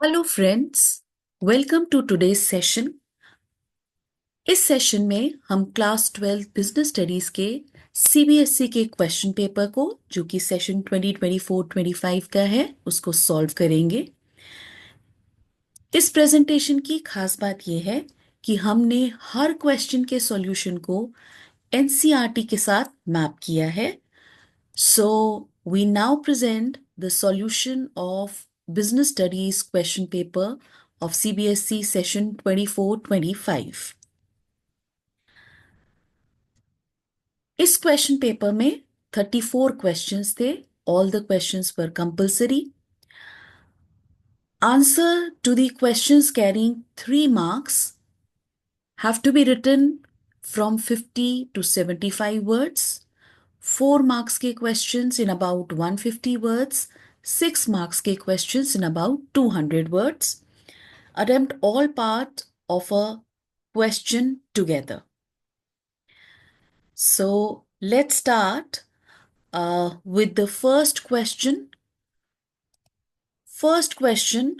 Hello friends, welcome to today's session. इस session में हम क्लास 12 बिजनेस स्टडीज के सीबीएसई के क्वेश्चन पेपर को, जो कि सेशन 2024-25 का है, उसको सॉल्व करेंगे। इस प्रेजेंटेशन की खास बात यह है कि हमने हर क्वेश्चन के सॉल्यूशन को एनसीईआरटी के साथ मैप किया है। So we now present the solution of business studies question paper of CBSE session 24-25। इस क्वेश्चन पेपर में 34 क्वेश्चंस थे। All the questions were compulsory. Answer to the questions carrying 3 marks have to be written from 50 to 75 words. 4 marks के questions in about 150 words. 6 marks के questions in about 200 words. Attempt all parts of a question together. So let's start with the first question. First question,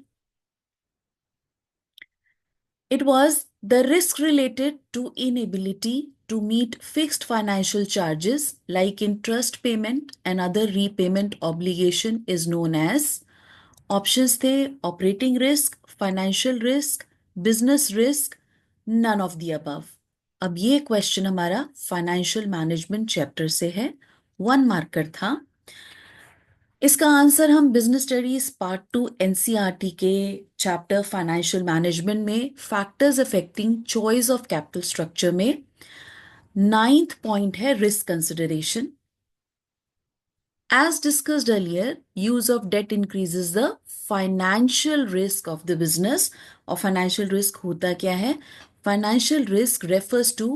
it was the risk related to inability to meet fixed financial charges like interest payment and other repayment obligation is known as. Options थे operating risk, financial risk, business risk, none of the above. अब ये question हमारा financial management chapter से है, 1 marker था। इसका answer हम business studies part 2 NCERT के चैप्टर फाइनेंशियल मैनेजमेंट में factors affecting choice of capital structure में 9th पॉइंट है risk consideration. As discussed earlier, use of debt increases the financial risk of the business. और financial risk होता क्या है? Financial risk refers to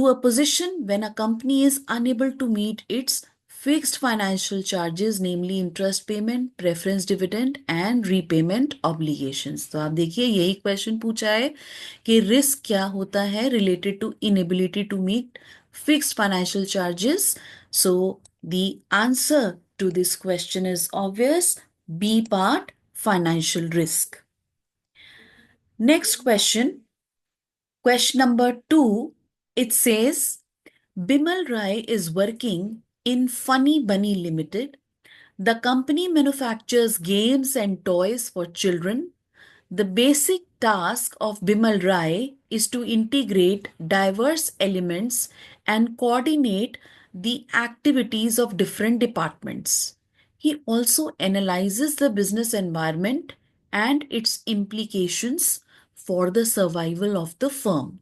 a position when a company is unable to meet its fixed financial charges, namely interest payment, preference dividend and repayment obligations. तो आप देखिए यही question पूछा है कि रिस्क क्या होता है related to inability to meet fixed financial charges. So the answer to this question is obvious. B part, financial risk. Next question. Question number 2, it says, Bimal Rai is working in Funny Bunny Limited. The company manufactures games and toys for children. The basic task of Bimal Rai is to integrate diverse elements and coordinate the activities of different departments. He also analyzes the business environment and its implications for the survival of the firm.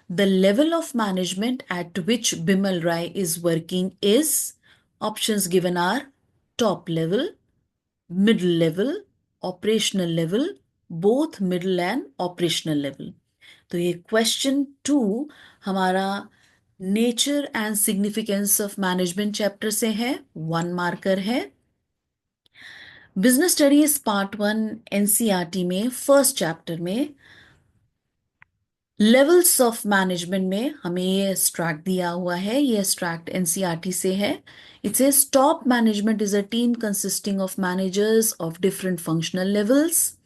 The level of management at which Bimal Rai is working is, options given are top level, middle level, operational level, both middle and operational level. तो ये question 2 हमारा nature and significance of management chapter से है, 1 marker है। Business studies part 1 NCERT में first chapter में levels of management में हमें ये एक्सट्रैक्ट दिया हुआ है। ये एक्सट्रैक्ट एनसीईआरटी से है। It says top management is a team consisting of managers of different functional levels.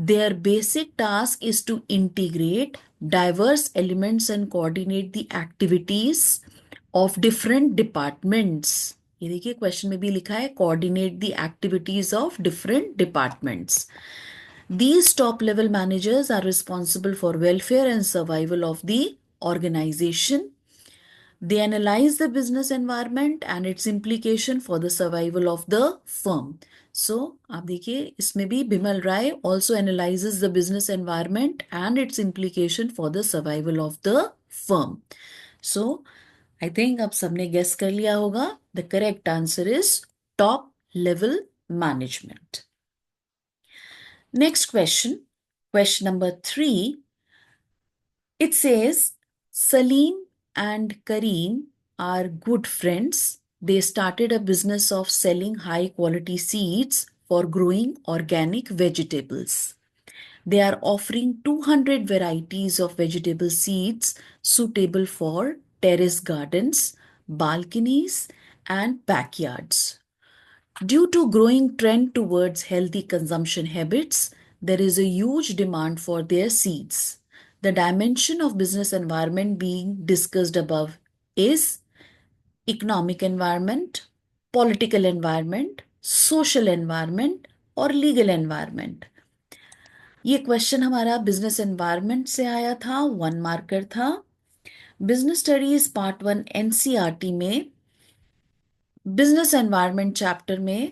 Their basic task is to integrate diverse elements and coordinate the activities of different departments. ये देखिए question में भी लिखा है coordinate the activities of different departments. These top level managers are responsible for welfare and survival of the organization. They analyze the business environment and its implication for the survival of the firm. So, आप देखिए इसमें भी बिमल राय also analyzes the business environment and its implication for the survival of the firm. So, I think आप सबने guess कर लिया होगा. The correct answer is top level management. Next question, question number 3. It says, Salim and Kareem are good friends. They started a business of selling high quality seeds for growing organic vegetables. They are offering 200 varieties of vegetable seeds suitable for terrace gardens, balconies, and backyards. Due to growing trend towards healthy consumption habits, there is a huge demand for their seeds. The dimension of business environment being discussed above is economic environment, political environment, social environment और legal environment. ये question हमारा business environment से आया था, 1 marker था। Business studies part 1 NCERT में business environment chapter में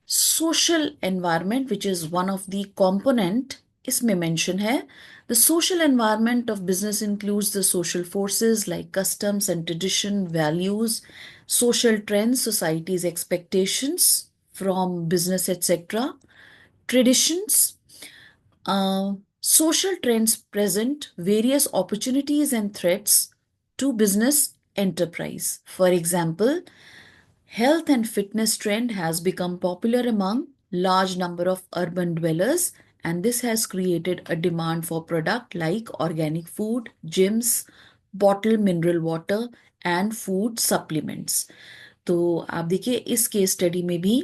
social environment which is one of the component इसमें मेंशन है। The social environment of business includes the social forces like customs and tradition, values, social trends, society's expectations from business, etc. Traditions. Social trends present various opportunities and threats to business enterprise. For example, health and fitness trend has become popular among large number of urban dwellers, and this has created a demand for product like organic food, gyms, bottled mineral water and food supplements. तो आप देखिए इस case study में भी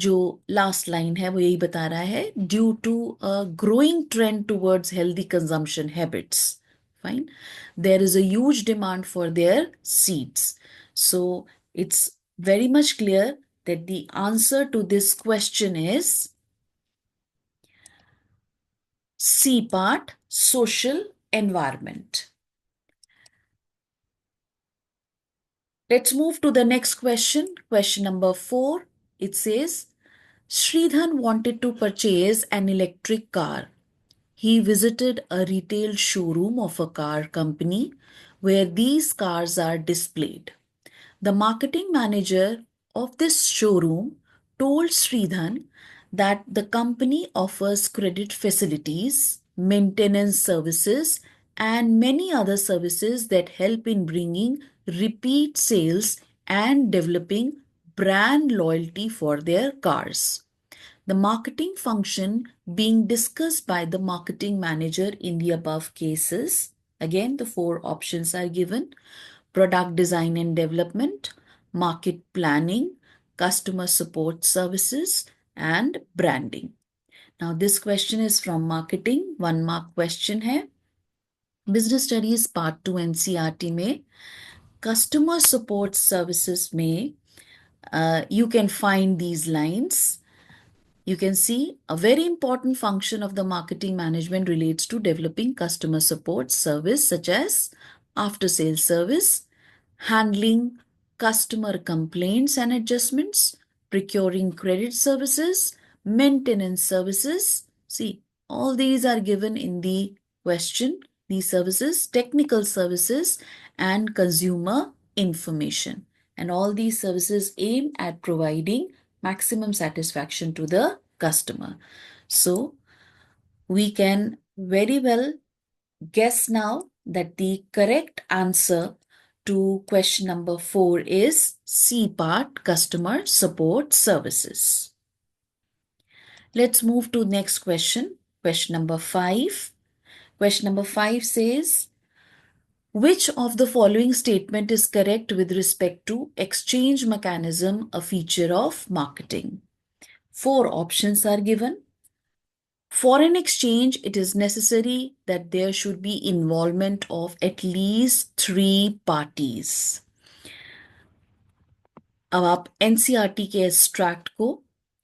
जो last line है वो यही बता रहा है, due to a growing trend towards healthy consumption habits, fine, there is a huge demand for their seeds. So it's very much clear that the answer to this question is C part, social environment. Let's move to the next question. Question number 4. It says, Sridhan wanted to purchase an electric car. He visited a retail showroom of a car company where these cars are displayed. The marketing manager of this showroom told Sridhan that the company offers credit facilities, maintenance services, and many other services that help in bringing repeat sales and developing brand loyalty for their cars. The marketing function being discussed by the marketing manager in the above cases. Again, the 4 options are given: product design and development, market planning, customer support services, and branding. Now, this question is from marketing, 1 mark question है. Business Studies Part 2 NCERT में customer support services में you can find these lines. You can see a very important function of the marketing management relates to developing customer support service such as after sales service, handling customer complaints and adjustments, procuring credit services, maintenance services. See, all these are given in the question. These services, technical services and consumer information. And all these services aim at providing maximum satisfaction to the customer. So we can very well guess now that the correct answer to question number 4 is C part, customer support services. Let's move to next question. Question number 5. Question number 5 says, which of the following statement is correct with respect to exchange mechanism, a feature of marketing? 4 options are given. Foreign exchange, it is necessary that there should be involvement of at least 3 parties. अब आप NCERT के extract को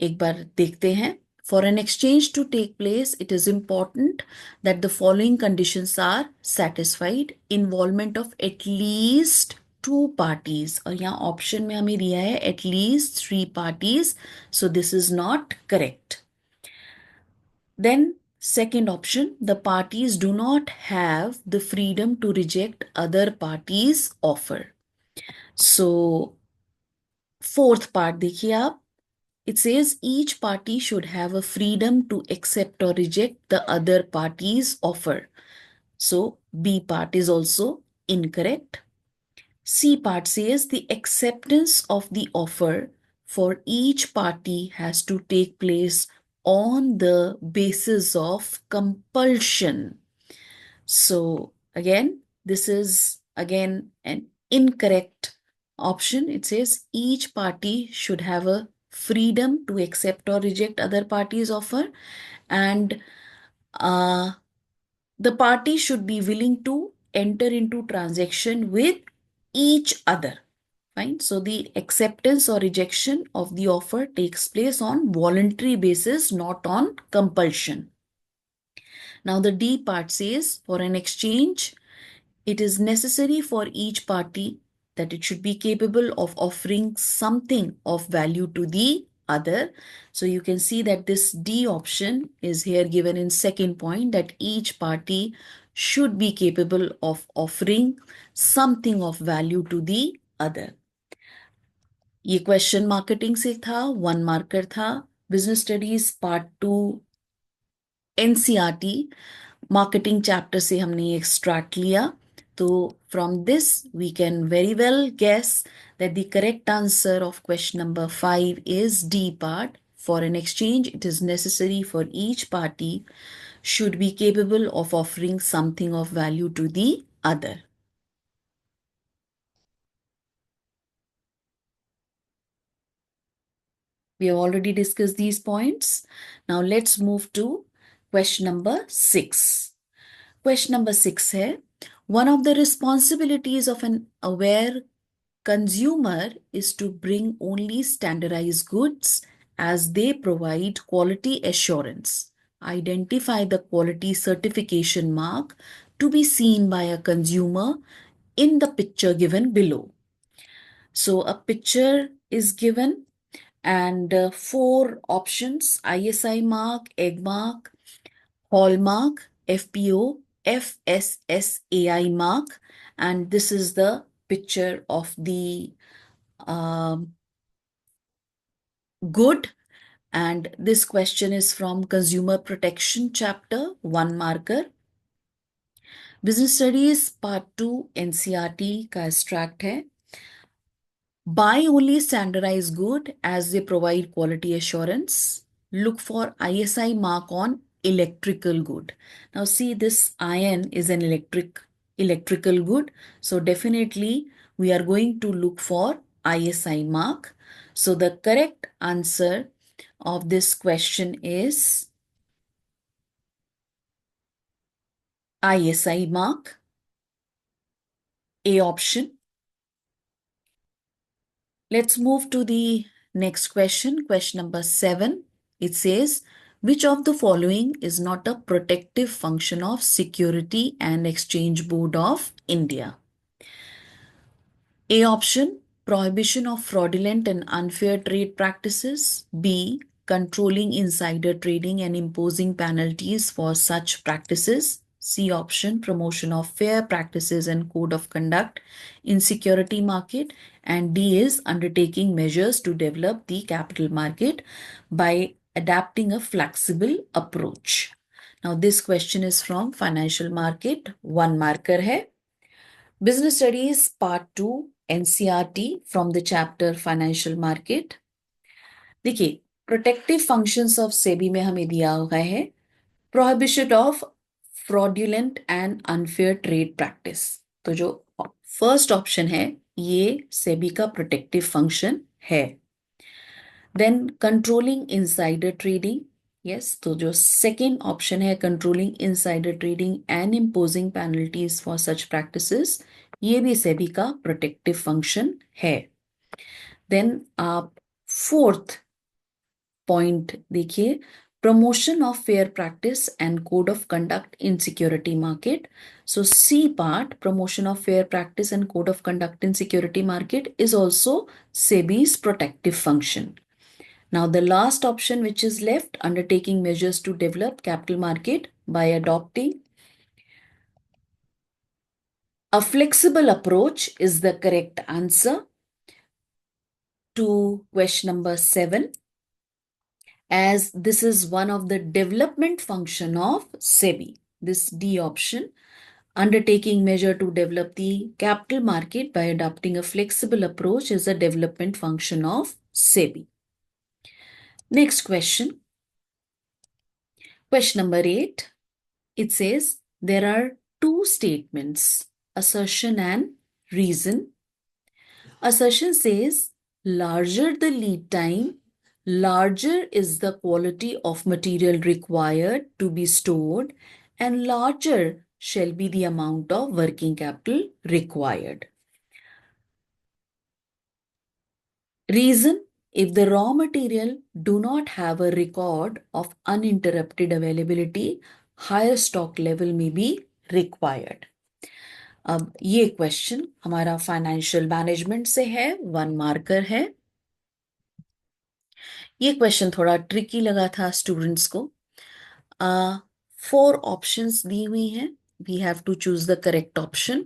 एक बार देखते हैं. For an exchange to take place, it is important that the following conditions are satisfied. Involvement of at least 2 parties. और यहाँ option में हमें दिया है at least 3 parties. So this is not correct. Then second option, the parties do not have the freedom to reject other parties' offer. So fourth part देखिए आप, it says each party should have a freedom to accept or reject the other party's offer. So B part is also incorrect. C part says the acceptance of the offer for each party has to take place on the basis of compulsion. So again, this is again an incorrect option. It says each party should have a freedom to accept or reject other parties' offer, and the party should be willing to enter into transaction with each other. Fine. So the acceptance or rejection of the offer takes place on voluntary basis, not on compulsion. Now the D part says for an exchange, it is necessary for each party that it should be capable of offering something of value to the other. So you can see that this D option is here given in second point, that each party should be capable of offering something of value to the other. ये question marketing से था, 1 marker था. Business studies part 2 NCERT marketing chapter से हमने extract लिया. तो from this we can very well guess that the correct answer of question number 5 is D part. For an exchange, it is necessary for each party should be capable of offering something of value to the other. We have already discussed these points. Now let's move to question number 6. Question number 6 है, one of the responsibilities of an aware consumer is to bring only standardized goods as they provide quality assurance. Identify the quality certification mark to be seen by a consumer in the picture given below. So a picture is given and 4 options: ISI mark, egg mark, Hallmark, FPO, FSSAI mark, and this is the picture of the good. And this question is from Consumer Protection chapter, 1 marker. Business Studies Part 2 NCERT का extract है. Buy only standardized good as they provide quality assurance. Look for ISI mark on electrical good. Now see, this iron is an electrical good. So definitely we are going to look for ISI mark. So the correct answer of this question is ISI mark, A option. Let's move to the next question, question number 7. It says, which of the following is not a protective function of Security and Exchange Board of India? A option, prohibition of fraudulent and unfair trade practices. B, controlling insider trading and imposing penalties for such practices. C option, promotion of fair practices and code of conduct in security market. And D is undertaking measures to develop the capital market by adapting a flexible approach. Now this question is from Financial Market, 1 marker है. Business Studies Part 2 NCERT from the chapter Financial Market. देखिए, protective functions of SEBI में हमें दिया हुआ है prohibition of fraudulent and unfair trade practice. तो जो first option है ये सेबी का प्रोटेक्टिव फंक्शन है. Then controlling insider trading, yes, तो जो सेकेंड ऑप्शन है controlling insider trading and imposing penalties for such practices, ये भी सेबी का प्रोटेक्टिव फंक्शन है. देन आप फोर्थ पॉइंट देखिए, promotion of fair practice and code of conduct in security market. So C part, promotion of fair practice and code of conduct in security market, is also SEBI's protective function. Now the last option which is left, undertaking measures to develop capital market by adopting a flexible approach, is the correct answer to question number 7. As this is one of the development function of SEBI. This D option, undertaking measure to develop the capital market by adopting a flexible approach, is a development function of SEBI. Next question. Question number 8. It says there are 2 statements, assertion and reason. Assertion says larger the lead time, Larger is the quality of material required to be stored, and larger shall be the amount of working capital required. Reason: if the raw material do not have a record of uninterrupted availability, higher stock level may be required. अब ये question हमारा financial management से है, 1 marker है। ये question थोड़ा tricky लगा था स्टूडेंट्स को। 4 ऑप्शंस दी हुई हैं, we have to choose the correct option.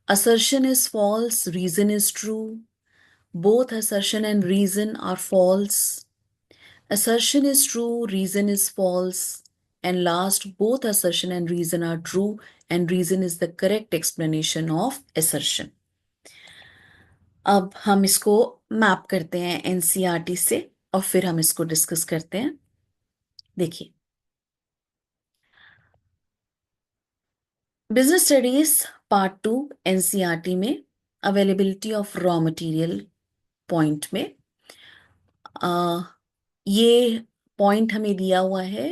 Assertion is false, reason is true, both assertion and reason are false, assertion is true, reason is false, and last, both assertion and reason are true, and reason is the correct explanation of assertion. अब हम इसको map करते हैं NCERT से और फिर हम इसको डिस्कस करते हैं। देखिए, बिजनेस स्टडीज पार्ट 2 एनसीईआरटी में availability of raw material point में ये पॉइंट हमें दिया हुआ है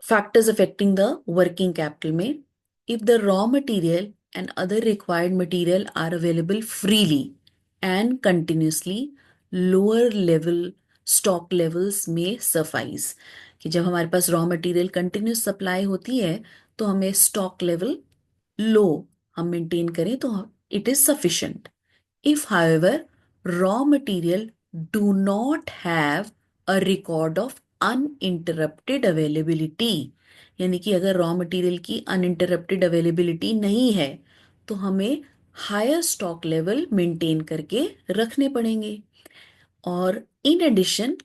factors affecting the working capital में। If the raw material and other required material are available freely and continuously, lower level stock levels may suffice। कि जब हमारे पास रॉ मटेरियल कंटिन्यूस सप्लाई होती है तो हमें स्टॉक लेवल लो हम maintain करें तो it is sufficient. If however raw material do not have a record of uninterrupted availability, यानी कि अगर रॉ मटेरियल की अनइंटरप्टेड अवेलेबिलिटी नहीं है तो हमें हायर स्टॉक लेवल मेंटेन करके रखने पड़ेंगे। और in addition,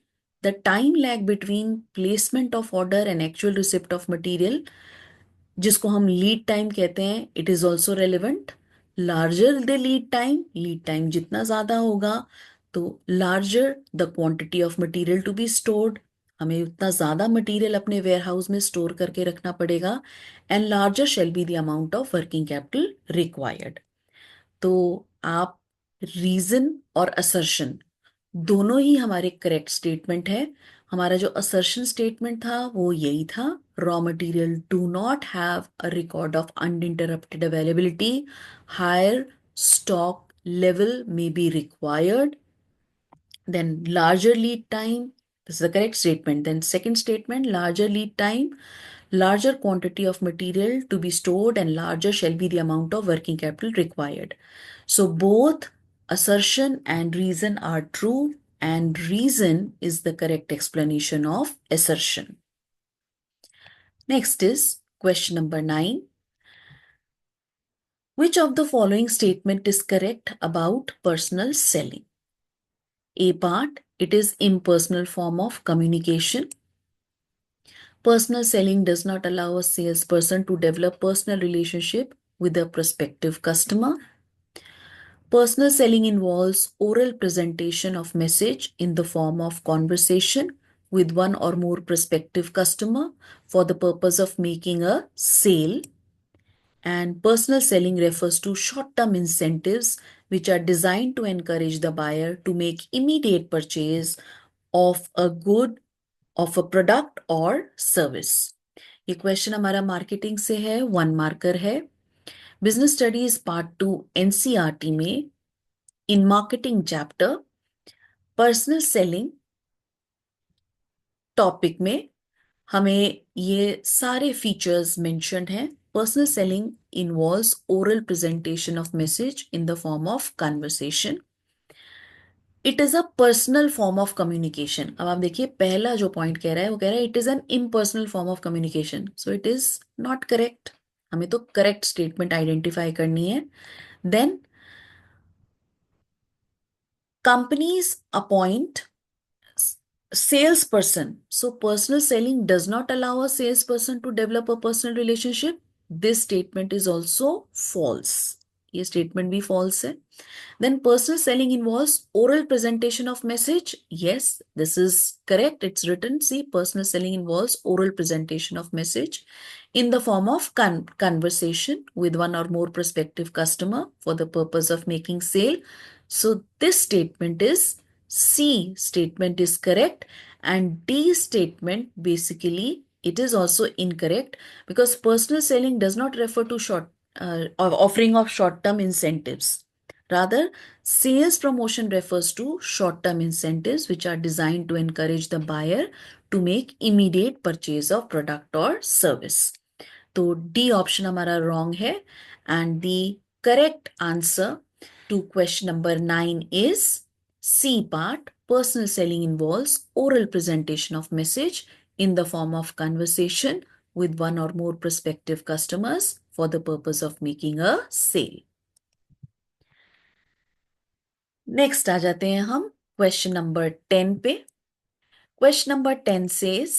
the time lag between placement of order and actual receipt of material, जिसको हम लीड टाइम कहते हैं, it is also relevant. Larger the lead time जितना ज्यादा होगा तो larger the quantity of material to be stored, हमें उतना ज्यादा मटेरियल अपने वेयर हाउस में स्टोर करके रखना पड़ेगा, and larger shall be the amount of working capital required. तो आप रीजन और असर्शन दोनों ही हमारे करेक्ट स्टेटमेंट है। हमारा जो असर्शन स्टेटमेंट था वो यही था, raw material do not have a record of uninterrupted availability, higher stock level may be required, then larger lead time, this is the correct statement. Then second statement, larger lead time, larger quantity of material to be stored, and larger shall be the amount of working capital required. So both assertion and reason are true, and reason is the correct explanation of assertion. Next is question number 9. Which of the following statement is correct about personal selling? A part, it is impersonal form of communication. Personal selling does not allow a salesperson to develop personal relationship with a prospective customer. Personal selling involves oral presentation of message in the form of conversation with one or more prospective customer for the purpose of making a sale. And personal selling refers to short-term incentives which are designed to encourage the buyer to make immediate purchase of a good, of a product or service। ये question हमारा marketing से है, 1 marker है। Business studies part 2 NCERT में in marketing chapter personal selling topic में हमें ये सारे फीचर्स मेंशन्ड हैं। Personal selling involves oral presentation of message in the form of conversation. It is a personal form of communication. अब आप देखिए, पहला जो पॉइंट कह रहा है वो कह रहा है it is an impersonal form of communication, so it is not correct. हमें तो करेक्ट स्टेटमेंट आइडेंटिफाई करनी है। Then companies appoint salesperson. So personal selling does not allow a salesperson to develop a personal relationship. This statement is also false. ये statement भी false है। Then personal selling involves oral presentation of message. Yes, this is correct. It's written. See, personal selling involves oral presentation of message in the form of conversation with one or more prospective customer for the purpose of making sale. So this statement is C statement is correct, and D statement basically it is also incorrect because personal selling does not refer to offering of short-term incentives. Rather, sales promotion refers to short-term incentives which are designed to encourage the buyer to make immediate purchase of product or service. तो D option हमारा wrong है and the correct answer to question number 9 is C part. Personal selling involves oral presentation of message in the form of conversation with one or more prospective customers for the purpose of making a sale. Next आ जाते हैं हम question number 10 पे. Question number 10 says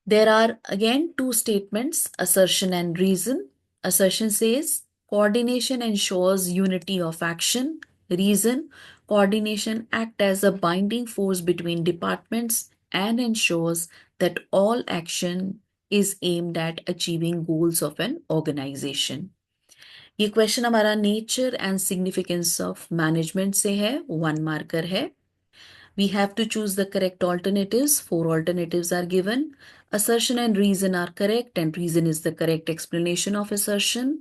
there are again two statements, assertion and reason. Assertion says coordination ensures unity of action. Reason, coordination act as a binding force between departments and ensures that all action is aimed at achieving goals of an organization. ये question हमारा nature and significance of management से है, 1 marker है. We have to choose the correct alternatives. 4 alternatives are given. Assertion and reason are correct, and reason is the correct explanation of assertion.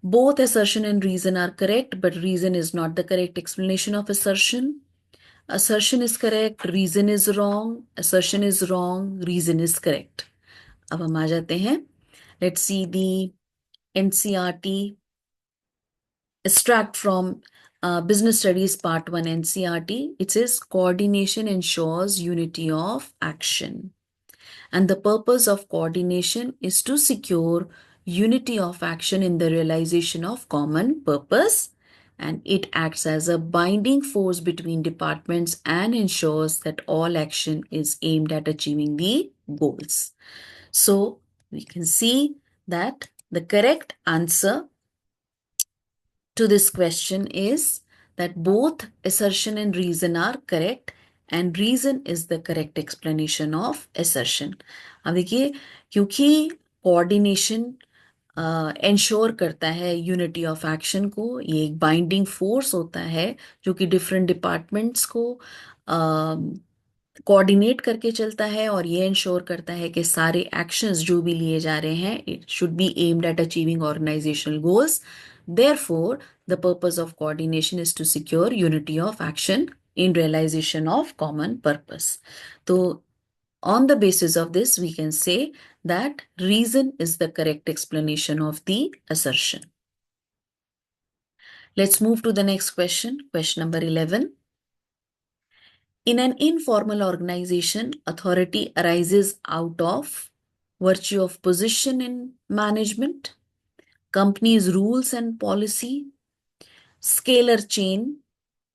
Both assertion and reason are correct, but reason is not the correct explanation of assertion. Assertion is correct, reason is wrong, assertion is wrong, reason is correct. अब हम आ जाते हैं. Let's see the NCERT extract from Business Studies Part 1 NCERT. It says coordination ensures unity of action. And the purpose of coordination is to secure unity of action in the realization of common purpose. And it acts as a binding force between departments and ensures that all action is aimed at achieving the goals. So we can see that the correct answer to this question is that both assertion and reason are correct and reason is the correct explanation of assertion. अब देखिए क्योंकि coordination ensure करता है unity of action को, ये एक binding force होता है जो कि डिफरेंट डिपार्टमेंट्स को कोऑर्डिनेट करके चलता है और ये इंश्योर करता है कि सारे एक्शंस जो भी लिए जा रहे हैं it should be aimed at achieving organisational goals. Therefore, the purpose of coordination is to secure unity of action in realization of common purpose. So, on the basis of this, we can say that reason is the correct explanation of the assertion. Let's move to the next question, question number 11. In an informal organization, authority arises out of virtue of position in management, company's rules and policy, scalar chain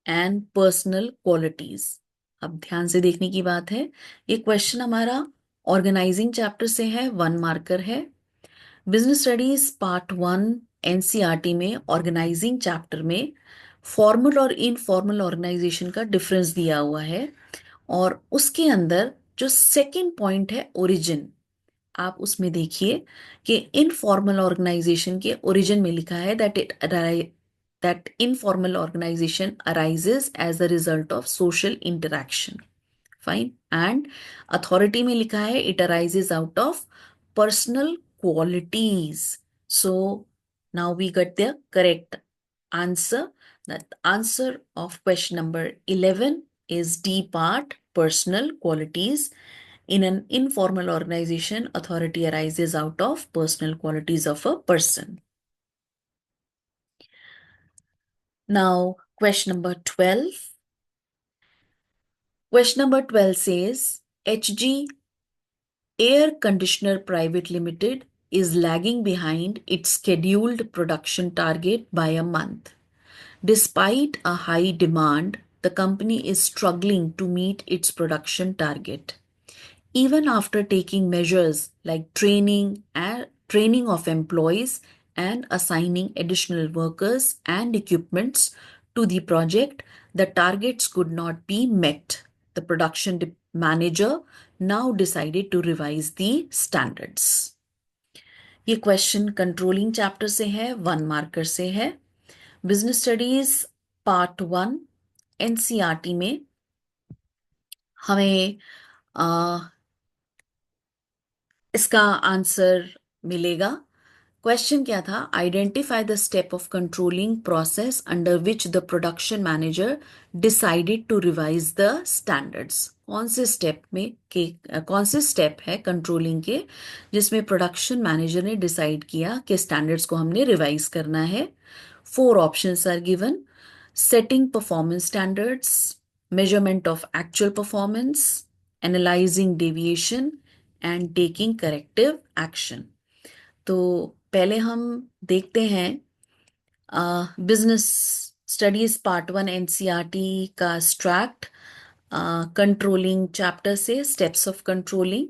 and personal qualities. अब ध्यान से देखने की बात है, ये question हमारा organising chapter से है, 1 मार्कर है. बिजनेस स्टडीज पार्ट 1 एनसीईआरटी में ऑर्गेनाइजिंग चैप्टर में फॉर्मल और इनफॉर्मल ऑर्गेनाइजेशन का डिफरेंस दिया हुआ है और उसके अंदर जो सेकंड पॉइंट है ओरिजिन, आप उसमें देखिए कि इनफॉर्मल ऑर्गेनाइजेशन के ओरिजिन में लिखा है that informal organization arises as a result of social interaction. Fine. And authority में लिखा है it arises out of personal qualities. So now we got the correct answer. The answer of question number 11 is D part, personal qualities. In an informal organization, authority arises out of personal qualities of a person. Now, question number 12. Question number 12 says, HG Air Conditioner Private Limited is lagging behind its scheduled production target by a month. Despite a high demand, the company is struggling to meet its production target. Even after taking measures like training of employees and assigning additional workers and equipments to the project, the targets could not be met. The production manager now decided to revise the standards. ये question controlling chapter से है, 1 marker से है. Business studies part 1 NCERT में हमें इसका answer मिलेगा। Question क्या था? Identify the step of controlling process under which the production manager decided to revise the standards. कौन से स्टेप है कंट्रोलिंग के जिसमें प्रोडक्शन मैनेजर ने डिसाइड किया कि स्टैंडर्ड्स को हमने रिवाइज करना है? Four options are given: setting performance standards, measurement of actual performance, analyzing deviation and taking corrective action। तो पहले हम देखते हैं बिजनेस स्टडीज पार्ट 1 एनसीईआरटी का एक्सट्रैक्ट कंट्रोलिंग चैप्टर से, steps of controlling.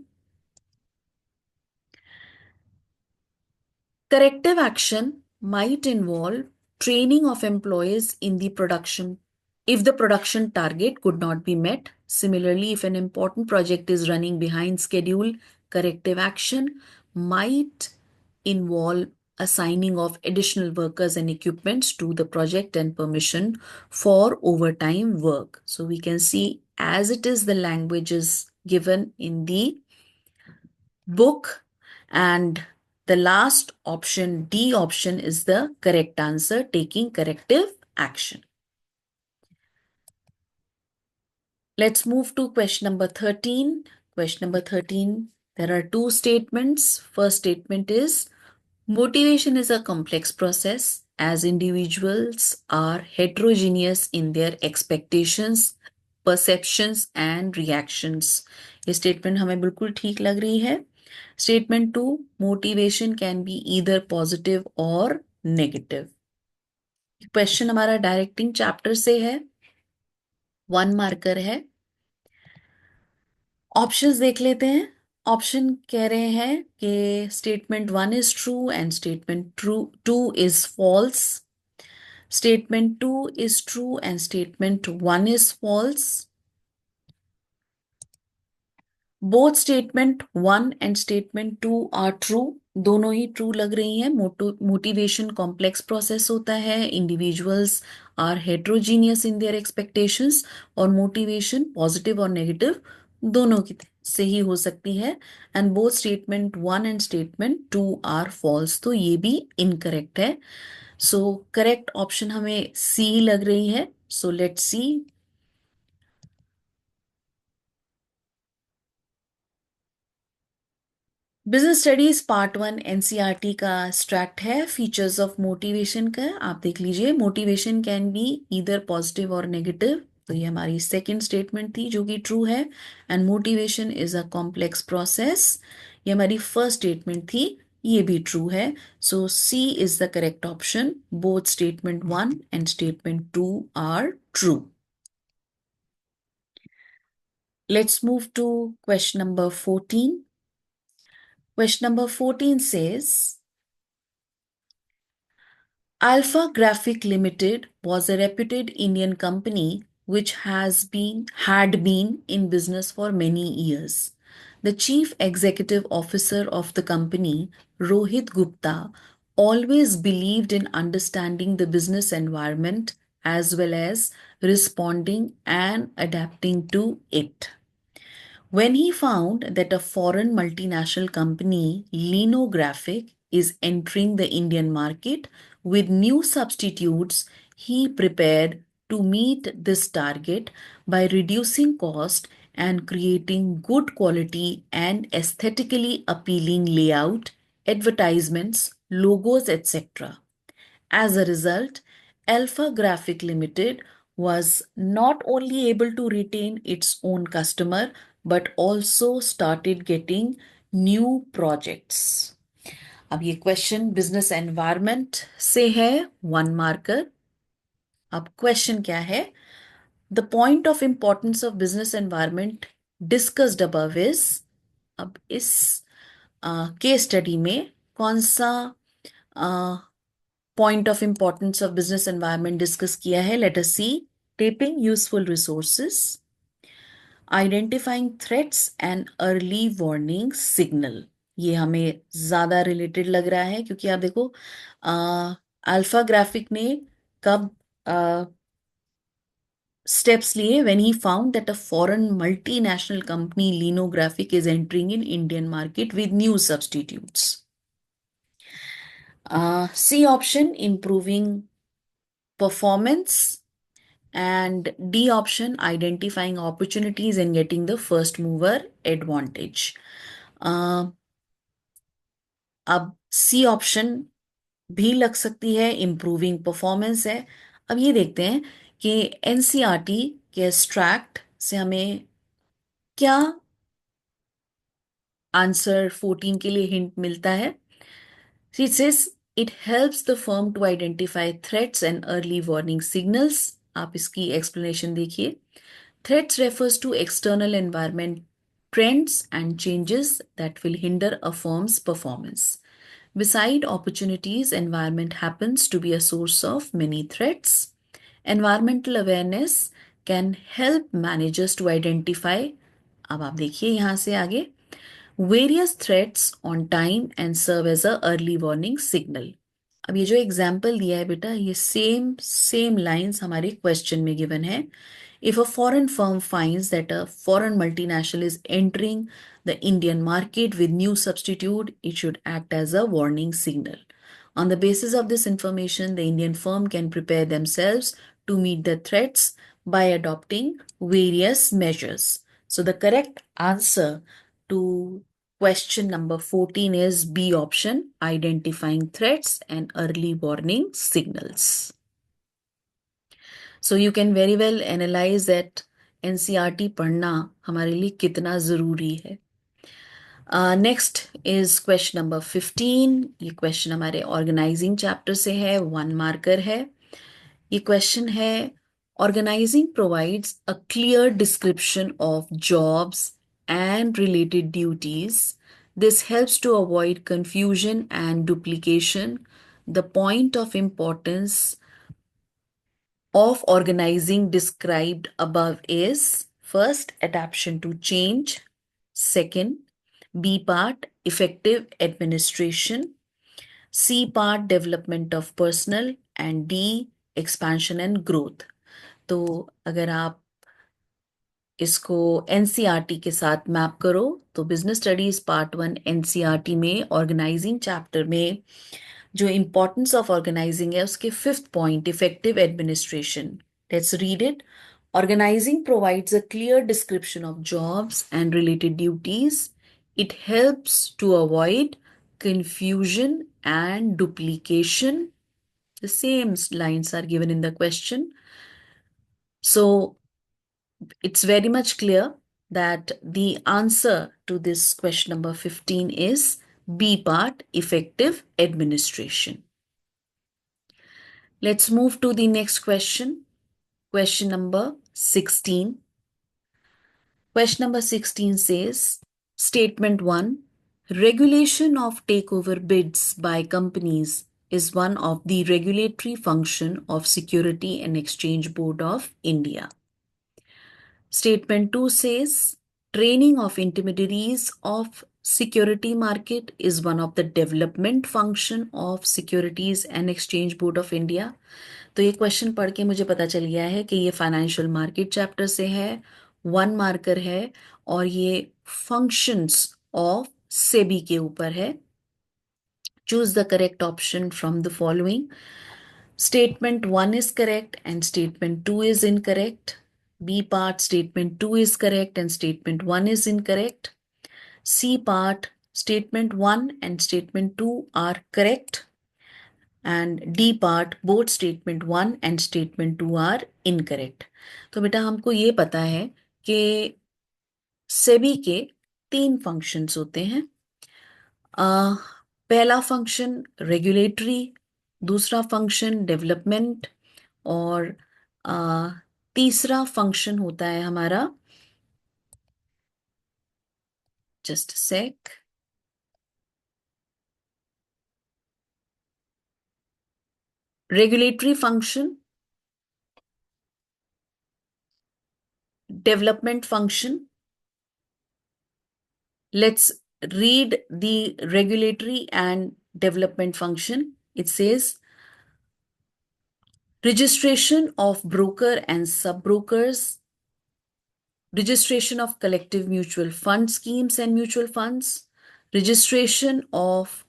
Corrective action might involve training of employees in the production if the production target could not be met. Similarly, if an important project is running behind schedule, corrective action might involve assigning of additional workers and equipments to the project and permission for overtime work. So we can see as it is the language is given in the book, and the last option, D option, is the correct answer, taking corrective action. Let's move to question number 13. Question number 13, there are two statements. First statement is motivation is a complex process as individuals are heterogeneous in their expectations, perceptions and reactions. ये statement हमें बिल्कुल ठीक लग रही है। Statement 2, motivation can be either positive or negative। Question हमारा directing chapter से है, 1 मार्कर है। ऑप्शंस देख लेते हैं। ऑप्शन कह रहे हैं कि statement 1 is true and statement true 2 is false. Statement 2 is true and statement 1 is false। Both statement 1 and statement 2 are true, दोनों ही ट्रू लग रही हैं। मोटिवेशन कॉम्प्लेक्स प्रोसेस होता है, individuals are heterogeneous in their expectations, और motivation positive और negative दोनों की से ही हो सकती है। And both statement 1 and statement 2 are false, तो ये भी इनकरेक्ट है। सो करेक्ट ऑप्शन हमें सी लग रही है। So let's see. Business studies part 1 NCERT का एक्सट्रैक्ट है फीचर्स ऑफ मोटिवेशन का। आप देख लीजिए, motivation can be either positive और नेगेटिव, तो ये हमारी सेकंड स्टेटमेंट थी जो कि ट्रू है। And motivation is a complex process, ये हमारी फर्स्ट स्टेटमेंट थी, ये भी ट्रू है। So C is the correct option, both statement 1 and statement 2 are true. Let's move to question number 14. Question number 14 says, Alpha Graphic Limited was a reputed Indian company which had been in business for many years. The chief executive officer of the company, Rohit Gupta, always believed in understanding the business environment as well as responding and adapting to it. When he found that a foreign multinational company, Linographic, is entering the Indian market with new substitutes, he prepared to meet this target by reducing cost and creating good quality and aesthetically appealing layout, advertisements, logos, etc. As a result, Alpha Graphic Limited was not only able to retain its own customer but also started getting new projects। अब ये question business environment से है, 1 marker. अब question क्या है? The point of importance of business environment discussed above is. अब इस case study में कौन सा point of importance of business environment discuss किया है? Let us see. Tapping useful resources, identifying threats and early warning signal. ये हमें ज्यादा रिलेटेड लग रहा है क्योंकि आप देखो अल्फा ग्राफिक ने कब steps लिए when he found that a foreign multinational company Linographic is entering in Indian market with new substitutes. C option, improving performance, and D option, identifying opportunities and getting the first mover advantage. अब C option भी लग सकती है, improving performance है। अब ये देखते हैं कि एनसीईआरटी के एक्सट्रैक्ट से हमें क्या आंसर 14 के लिए हिंट मिलता है। It says it helps the firm to identify threats and early warning signals. आप इसकी एक्सप्लेनेशन देखिए। Threats refers to external environment trends and changes that will hinder a firm's performance. Beside opportunities, environment happens to be a source of many threats. Environmental awareness can help managers to identify, अब आप देखिए यहां से आगे, various threats on time and serve as a early warning signal. अब ये जो example दिया है बेटा, ये सेम लाइंस हमारे क्वेश्चन में गिवन है। If a foreign firm finds that a foreign multinational is entering the Indian market with new substitute, it should act as a warning signal. On the basis of this information, the Indian firm can prepare themselves to meet the threats by adopting various measures. So the correct answer to question number 14 is B option, identifying threats and early warning signals. So you can very well analyze that NCERT पढ़ना हमारे लिए कितना ज़रूरी है। Next is question number 15। ये question हमारे organising chapter से है, 1 मार्कर है। ये क्वेश्चन है, organizing provides a clear description of jobs and related duties. This helps to avoid confusion and duplication. The point of importance of organizing described above is first, adaptation to change, second, B part, effective administration, C part, development of personnel, and D, expansion and growth. तो अगर आप इसको NCERT के साथ map करो तो business studies part 1 NCERT में organizing chapter में जो इंपॉर्टेंस ऑफ ऑर्गेनाइजिंग है उसके 5th point, effective administration. Let's read it. Organizing provides a clear description of jobs and related duties. It helps to avoid confusion and duplication. The same lines are given in the question. So it's very much clear that the answer to this question number 15 is B part, effective administration. Let's move to the next question. Question number 16. Question number 16 says, Statement 1, regulation of takeover bids by companies is one of the regulatory function of Security and Exchange Board of India. Statement 2 says, training of intermediaries of security market is one of the development function of Securities and Exchange Board of India. तो ये question पढ़ के मुझे पता चल गया है कि ये फाइनेंशियल मार्केट चैप्टर से है, 1 मार्कर है और ये फंक्शंस ऑफ सेबी के ऊपर है। Choose the correct option from the following. Statement 1 is correct and statement 2 is incorrect. B part, statement 2 is correct and statement 1 is incorrect. C part, statement 1 and statement 2 are correct. And D part, both statement 1 and statement 2 are incorrect. तो बेटा हमको ये पता है कि सेबी के 3 functions होते हैं। पहला फंक्शन रेगुलेटरी, दूसरा फंक्शन डेवलपमेंट और तीसरा फंक्शन होता है हमारा, just sake, regulatory function, development function. Let's read the regulatory and development function. It says, registration of broker and sub brokers, registration of collective mutual fund schemes and mutual funds, registration of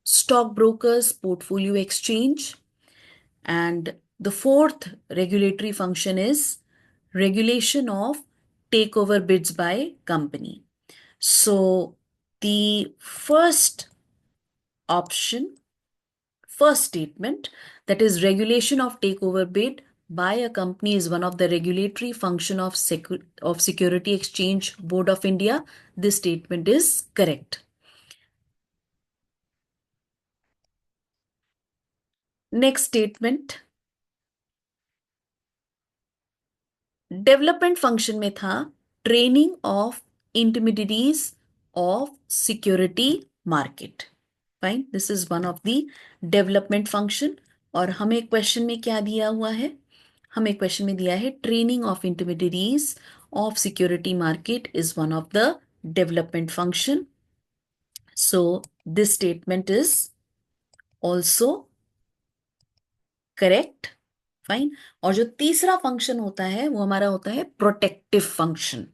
stockbrokers portfolio exchange, and the fourth regulatory function is regulation of takeover bids by company. So the option, first statement, that is regulation of takeover bid by a company is one of the regulatory function of Security Exchange Board of India. This statement is correct. Next statement, development function में था training of intermediaries of security market. Fine, this is one of the development function. और हमें question में क्या दिया हुआ है? हमें क्वेश्चन में दिया है training of intermediaries of security market is one of the development function. So this statement is also correct. Fine. और जो तीसरा फंक्शन होता है वो हमारा होता है protective function.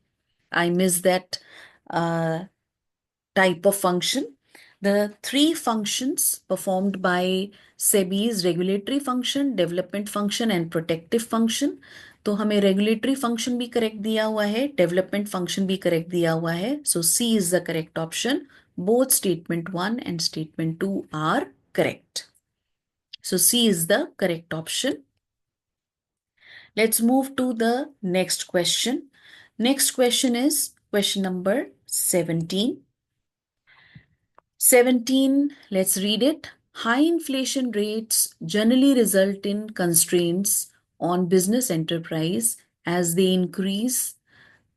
I miss that type of function. The three functions performed by SEBI is regulatory function, development function and protective function. तो हमें regulatory function भी correct दिया हुआ है, development function भी correct दिया हुआ है. So C is the correct option. Both statement 1 and statement 2 are correct. So C is the correct option. Let's move to the next question. Next question is question number 17. 17, let's read it. High inflation rates generally result in constraints on business enterprise as they increase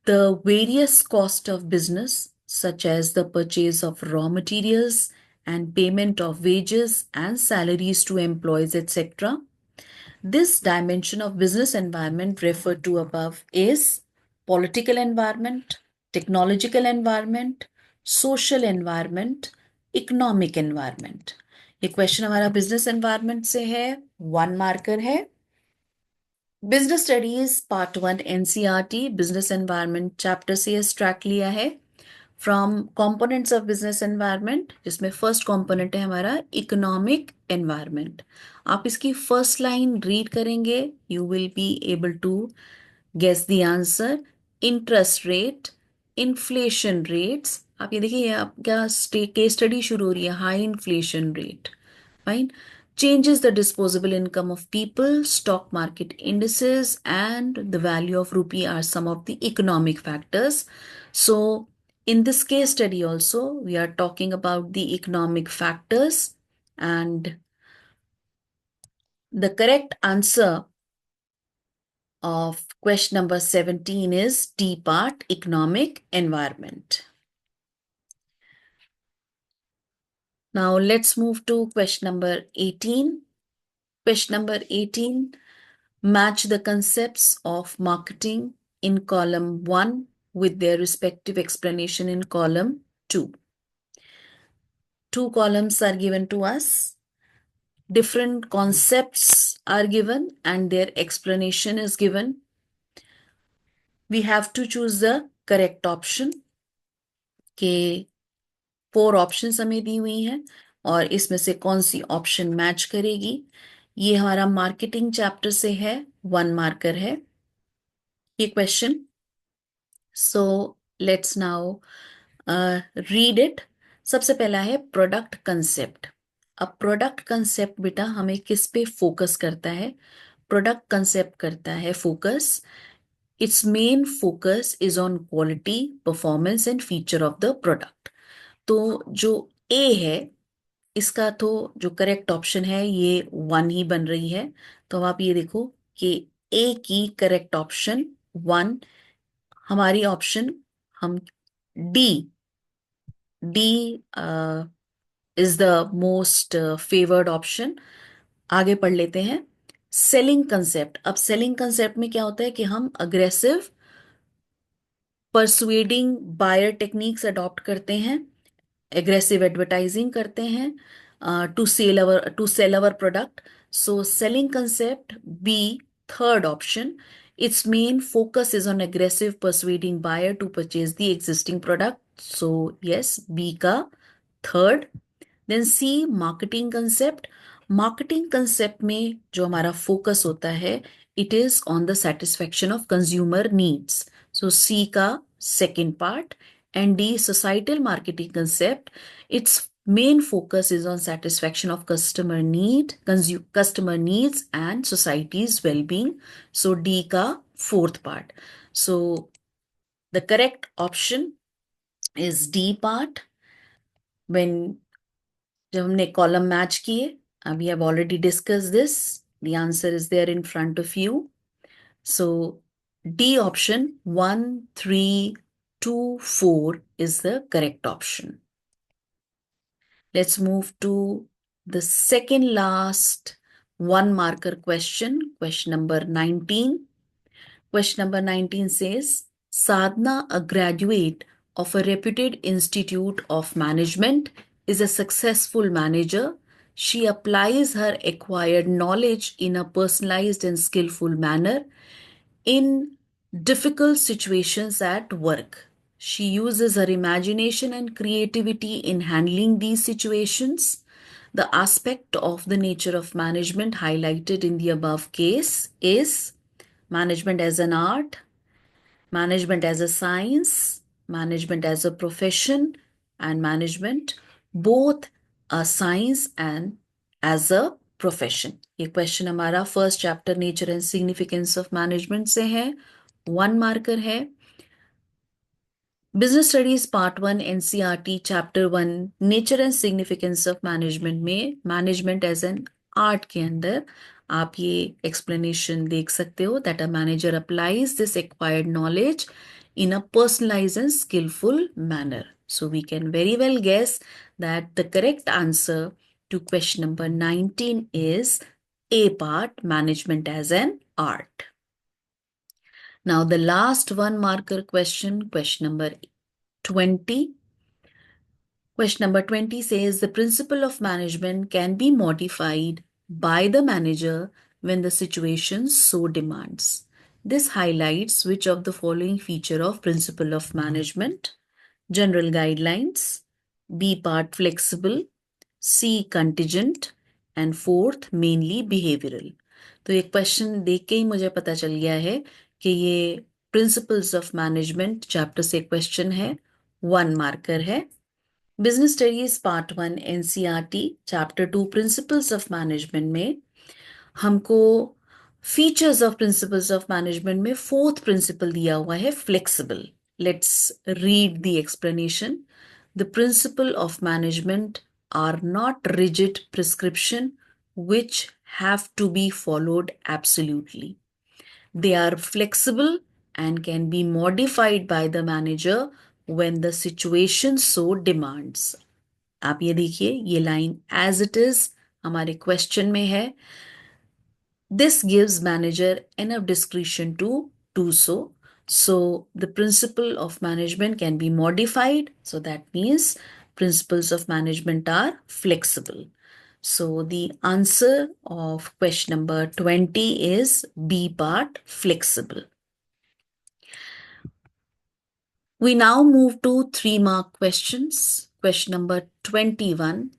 the various cost of business, such as the purchase of raw materials and payment of wages and salaries to employees, etc. This dimension of business environment referred to above is political environment, technological environment, social environment, economic environment. ये question हमारा business environment से है, 1 marker है. Business studies part 1 NCERT business environment chapter से extract लिया है from components of business environment, जिसमें first component है हमारा इकोनॉमिक एनवायरनमेंट. आप इसकी फर्स्ट लाइन रीड करेंगे, you will be able to guess the answer. Interest rate, inflation rates. आप ये देखिए, आप क्या केस स्टडी शुरू हो रही है, high inflation rate. Fine. Changes the disposable income of people, stock market indices, and the value of rupee are some of the economic factors. So, in this case study also, we are talking about the economic factors, and the correct answer of question number 17 is D part, economic environment. Now let's move to question number 18. Question number 18, match the concepts of marketing in column 1 with their respective explanation in column 2. Two columns are given to us. Different concepts are given and their explanation is given. We have to choose the correct option. के 4 options हमें दी हुई हैं और इसमें से कौन C option match करेगी. ये हमारा मार्केटिंग चैप्टर से है, 1 मार्कर है ये question. So let's now read it. सबसे पहला है प्रोडक्ट कंसेप्ट. अब प्रोडक्ट कंसेप्ट बेटा हमें किस पे फोकस करता है? प्रोडक्ट कंसेप्ट करता है focus, it's main focus is on quality, performance and feature of the product. तो जो ए है इसका तो जो करेक्ट ऑप्शन है ये 1 ही बन रही है. तो अब आप ये देखो कि ए की करेक्ट ऑप्शन 1. हमारी ऑप्शन हम D is the most favoured option. आगे पढ़ लेते हैं. Selling concept. अब सेलिंग कंसेप्ट में क्या होता है कि हम aggressive persuading buyer techniques adopt करते हैं, एग्रेसिव एडवर्टाइजिंग करते हैं to sell our product. So selling concept, B, third option. Its main focus is on aggressive persuading buyer to purchase the existing product. So yes, B का third. Then C marketing concept. Marketing concept में जो हमारा focus होता है it is on the satisfaction of consumer needs. So C का second part. And D societal marketing concept. Its main focus is on satisfaction of customer needs and society's well-being. So D ka fourth part. So the correct option is D part. When जब हमने column match किए, we have already discuss this, the answer is there in front of you. So D option 1, 3, 2, 4 is the correct option. Let's move to the second last one marker question number 19. Question number 19 says, Sadhna, a graduate of a reputed institute of management, is a successful manager. She applies her acquired knowledge in a personalized and skillful manner in difficult situations at work. She uses her imagination and creativity in handling these situations. The aspect of the nature of management highlighted in the above case is management as an art, management as a science, management as a profession, and management both a science and as a profession. ये question हमारा first chapter nature and significance of management से है. 1 marker है. Business studies part 1 NCERT chapter 1 nature and significance of management में management as an art के अंदर आप ये एक्सप्लेनेशन देख सकते हो that a manager applies this acquired knowledge in a personalized and skillful manner. So we can very well guess that the correct answer to question number 19 is A part, management as an art. Now the last one marker question number 20. Question number 20 says the principle of management can be modified by the manager when the situation so demands. This highlights which of the following feature of principle of management: general guidelines, B part flexible, C contingent, and fourth mainly behavioral. तो ये question देख के ही मुझे पता चल गया है कि ये प्रिंसिपल्स ऑफ मैनेजमेंट चैप्टर से क्वेश्चन है. 1 मार्कर है. Business studies part 1 NCERT chapter 2 principles of management में हमको features of principles of management में फोर्थ प्रिंसिपल दिया हुआ है flexible. Let's read the explanation. The principle of management are not rigid prescription which have to be followed absolutely. They are flexible and can be modified by the manager when the situation so demands. आप ये देखिए, ये line as it is हमारे question में है. This gives manager enough discretion to do so. So the principle of management can be modified. So that means principles of management are flexible. So the answer of question number 20 is B part, flexible. We now move to 3-mark questions. Question number 21.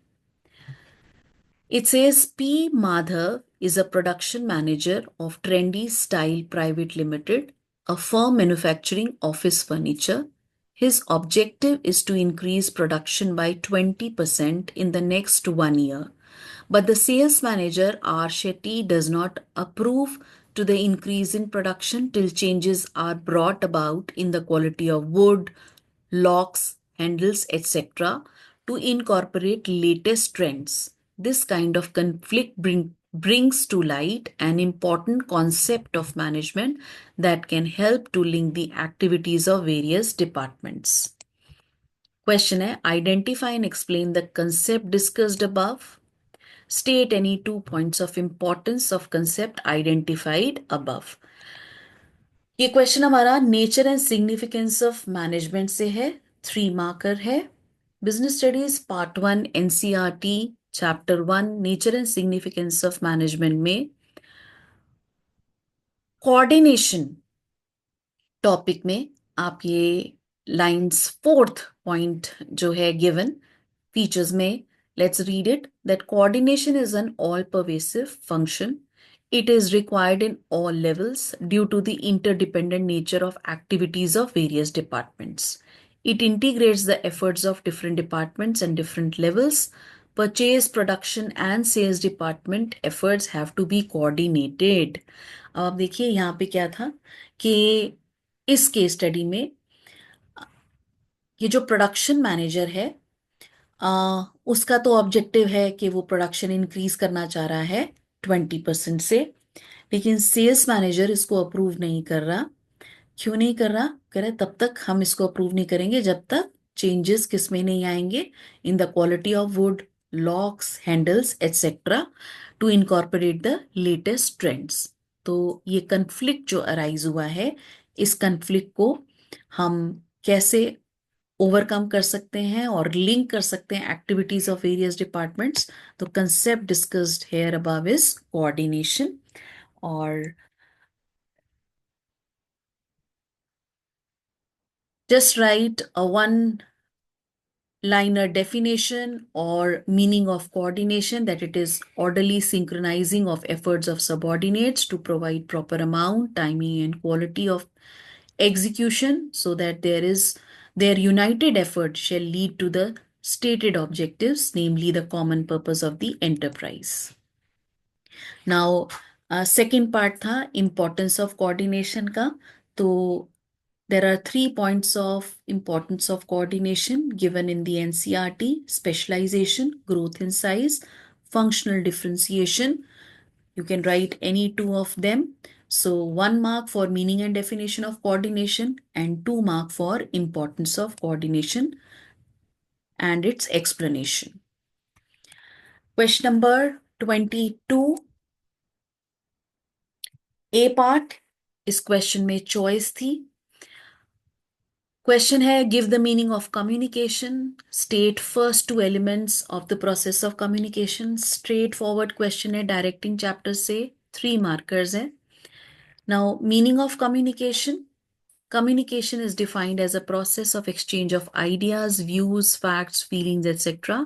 It says P. Madhav is a production manager of Trendy Style Private Limited, a firm manufacturing office furniture. His objective is to increase production by 20% in the next 1 year. But the sales manager R. Shetty does not approve to the increase in production till changes are brought about in the quality of wood, locks, handles, etc. to incorporate latest trends. This kind of conflict brings to light an important concept of management that can help to link the activities of various departments. Question है, identify and explain the concept discussed above. State any 2 points of importance of concept identified above. ये question हमारा nature and significance of management से है. 3 marker है. Business studies part 1 NCERT chapter 1 nature and significance of management में coordination topic में आप ये lines fourth point जो है गिवन फीचर्स में, let's read it, that coordination is an all pervasive function. It is required in all levels due to the interdependent nature of activities of various departments. It integrates the efforts of different departments and different levels. Purchase, production and sales department efforts have to be coordinated. अब आप देखिए यहाँ पे क्या था कि इस case study में ये जो प्रोडक्शन मैनेजर है उसका तो ऑब्जेक्टिव है कि वो प्रोडक्शन इंक्रीज करना चाह रहा है 20% से, लेकिन सेल्स मैनेजर इसको अप्रूव नहीं कर रहा। क्यों नहीं कर रहा? कह रहे तब तक हम इसको अप्रूव नहीं करेंगे जब तक चेंजेस किस में नहीं आएंगे, in the quality of wood, locks, handles etcetera, to incorporate the latest trends. तो ये कंफ्लिक्ट जो अराइज हुआ है, इस कंफ्लिक्ट को हम कैसे ओवरकम कर सकते हैं और लिंक कर सकते हैं एक्टिविटीज ऑफ वेरियस डिपार्टमेंट्स। तो concept discussed here above is coordination. और just write a one liner definition or meaning of coordination, that it is orderly synchronizing of efforts of subordinates to provide proper amount, timing and quality of execution so that their united effort shall lead to the stated objectives, namely the common purpose of the enterprise. Now, second part था importance of coordination का। तो there are 3 points of importance of coordination given in the NCERT: specialization, growth in size, functional differentiation. You can write any two of them. So 1 mark for meaning and definition of coordination and 2 mark for importance of coordination and its explanation. Question number 22. A part, इस question में choice थी। Question है give the meaning of communication, state first 2 elements of the process of communication. Straight forward question है, directing chapter से, 3 markers हैं। Now meaning of communication, communication is defined as a process of exchange of ideas, views, facts, feelings, etc.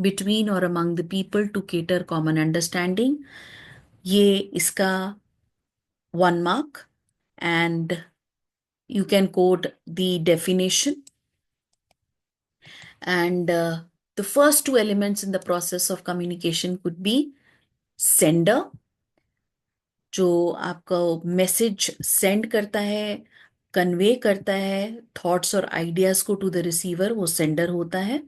between or among the people to cater common understanding. ये इसका 1 mark, and you can quote the definition. And the first 2 elements in the process of communication could be sender, जो आपका message send करता है, convey करता है thoughts और ideas को टू द रिसीवर, वो सेंडर होता है।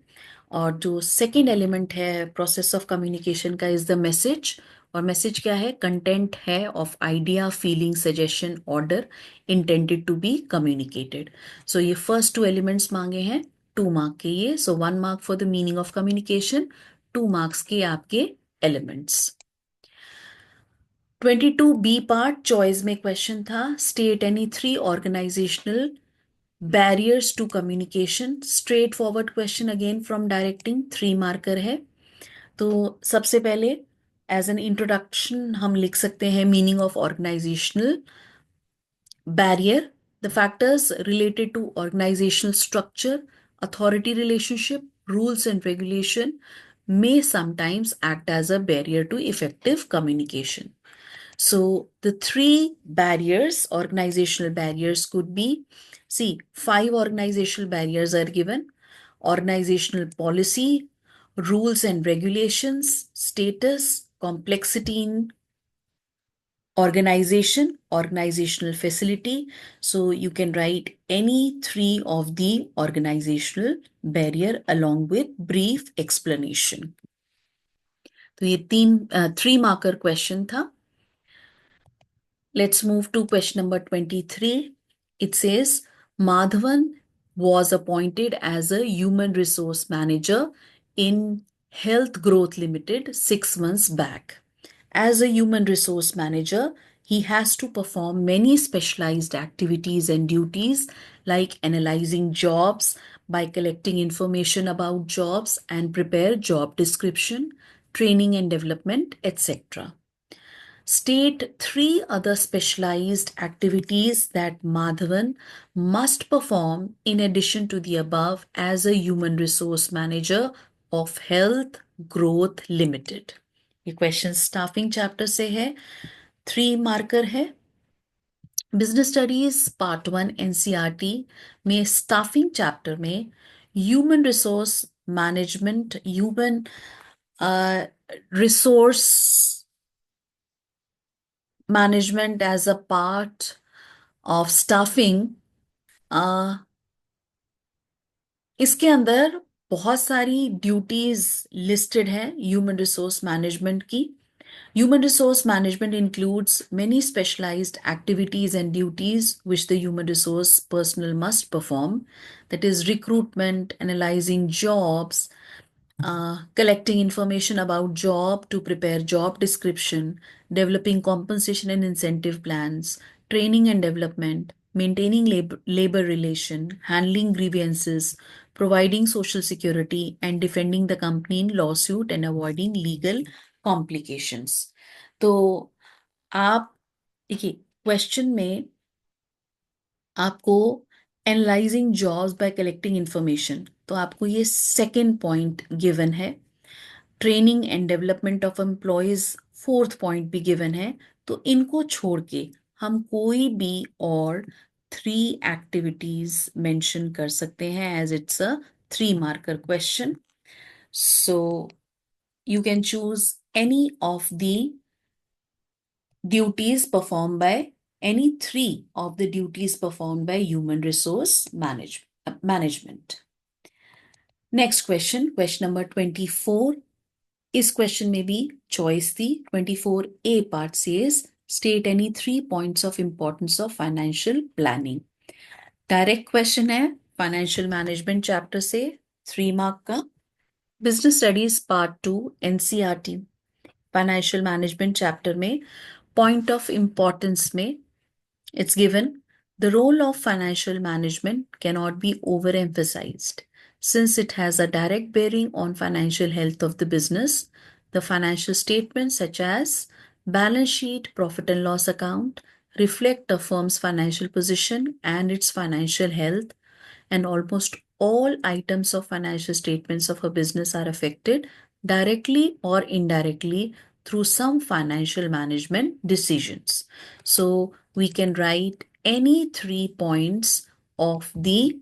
और जो सेकंड एलिमेंट है प्रोसेस ऑफ कम्युनिकेशन का इज द मैसेज। और मैसेज क्या है? कंटेंट है of idea, feeling, suggestion, order intended to be communicated. So ये फर्स्ट 2 एलिमेंट्स मांगे हैं 2 मार्क के ये। So 1 mark for the meaning of communication, 2 marks के आपके एलिमेंट्स। 22B पार्ट चॉइस में क्वेश्चन था, state any 3 organizational barriers to communication. Straight forward question again from directing, 3 marker है। तो सबसे पहले एज एन इंट्रोडक्शन हम लिख सकते हैं meaning of organizational barrier: the factors related to organizational structure, authority relationship, rules and regulation may sometimes act as a barrier to effective communication. So the 3 barriers, organizational barriers could be, see, 5 organizational barriers are given: organizational policy, rules and regulations, status, complexity in organization, organizational facility. So you can write any 3 of the organizational barrier along with brief explanation. तो ये 3 marker question था। Let's move to question number 23. It says Madhavan was appointed as a human resource manager in Health Growth Limited 6 months back. As a human resource manager, he has to perform many specialized activities and duties like analyzing jobs by collecting information about jobs and prepare job description, training and development, etc. State three other specialized activities that Madhavan must perform in addition to the above as a human resource manager of Health Growth Limited. ये क्वेश्चन staffing chapter से है, 3 marker है। Business studies part 1 NCERT में staffing chapter में human resource management, human resource management as a part of staffing, इसके अंदर बहुत सारी ड्यूटीज लिस्टेड है ह्यूमन रिसोर्स मैनेजमेंट की। Human resource management includes many specialized activities and duties which the human resource personnel must perform. That is recruitment, analyzing jobs, collecting information about job to prepare job description, developing compensation and incentive plans, training and development, maintaining labor relation, handling grievances, providing social security, and defending the company in lawsuit and avoiding legal complications. तो आप देखिए question में आपको analysing jobs bye collecting information, तो आपको ये second point given है। Training and development of employees fourth point भी गिवन है। तो इनको छोड़ के हम कोई भी और 3 एक्टिविटीज मेंशन कर सकते हैं as it's a 3 marker question. So you can choose any of the duties performed by any 3 of the duties performed by human resource management. Next question, question number 24. इस क्वेश्चन में भी choice थी। 24A part says state any 3 points of importance of financial planning. Direct question है financial management chapter से, 3 mark का। Business studies part 2 NCERT financial management chapter में point of importance में it's given the role of financial management cannot be overemphasized since it has a direct bearing on financial health of the business. The financial statements such as balance sheet, profit and loss account reflect the firm's financial position and its financial health, and almost all items of financial statements of a business are affected directly or indirectly through some financial management decisions. So we can write any 3 points of the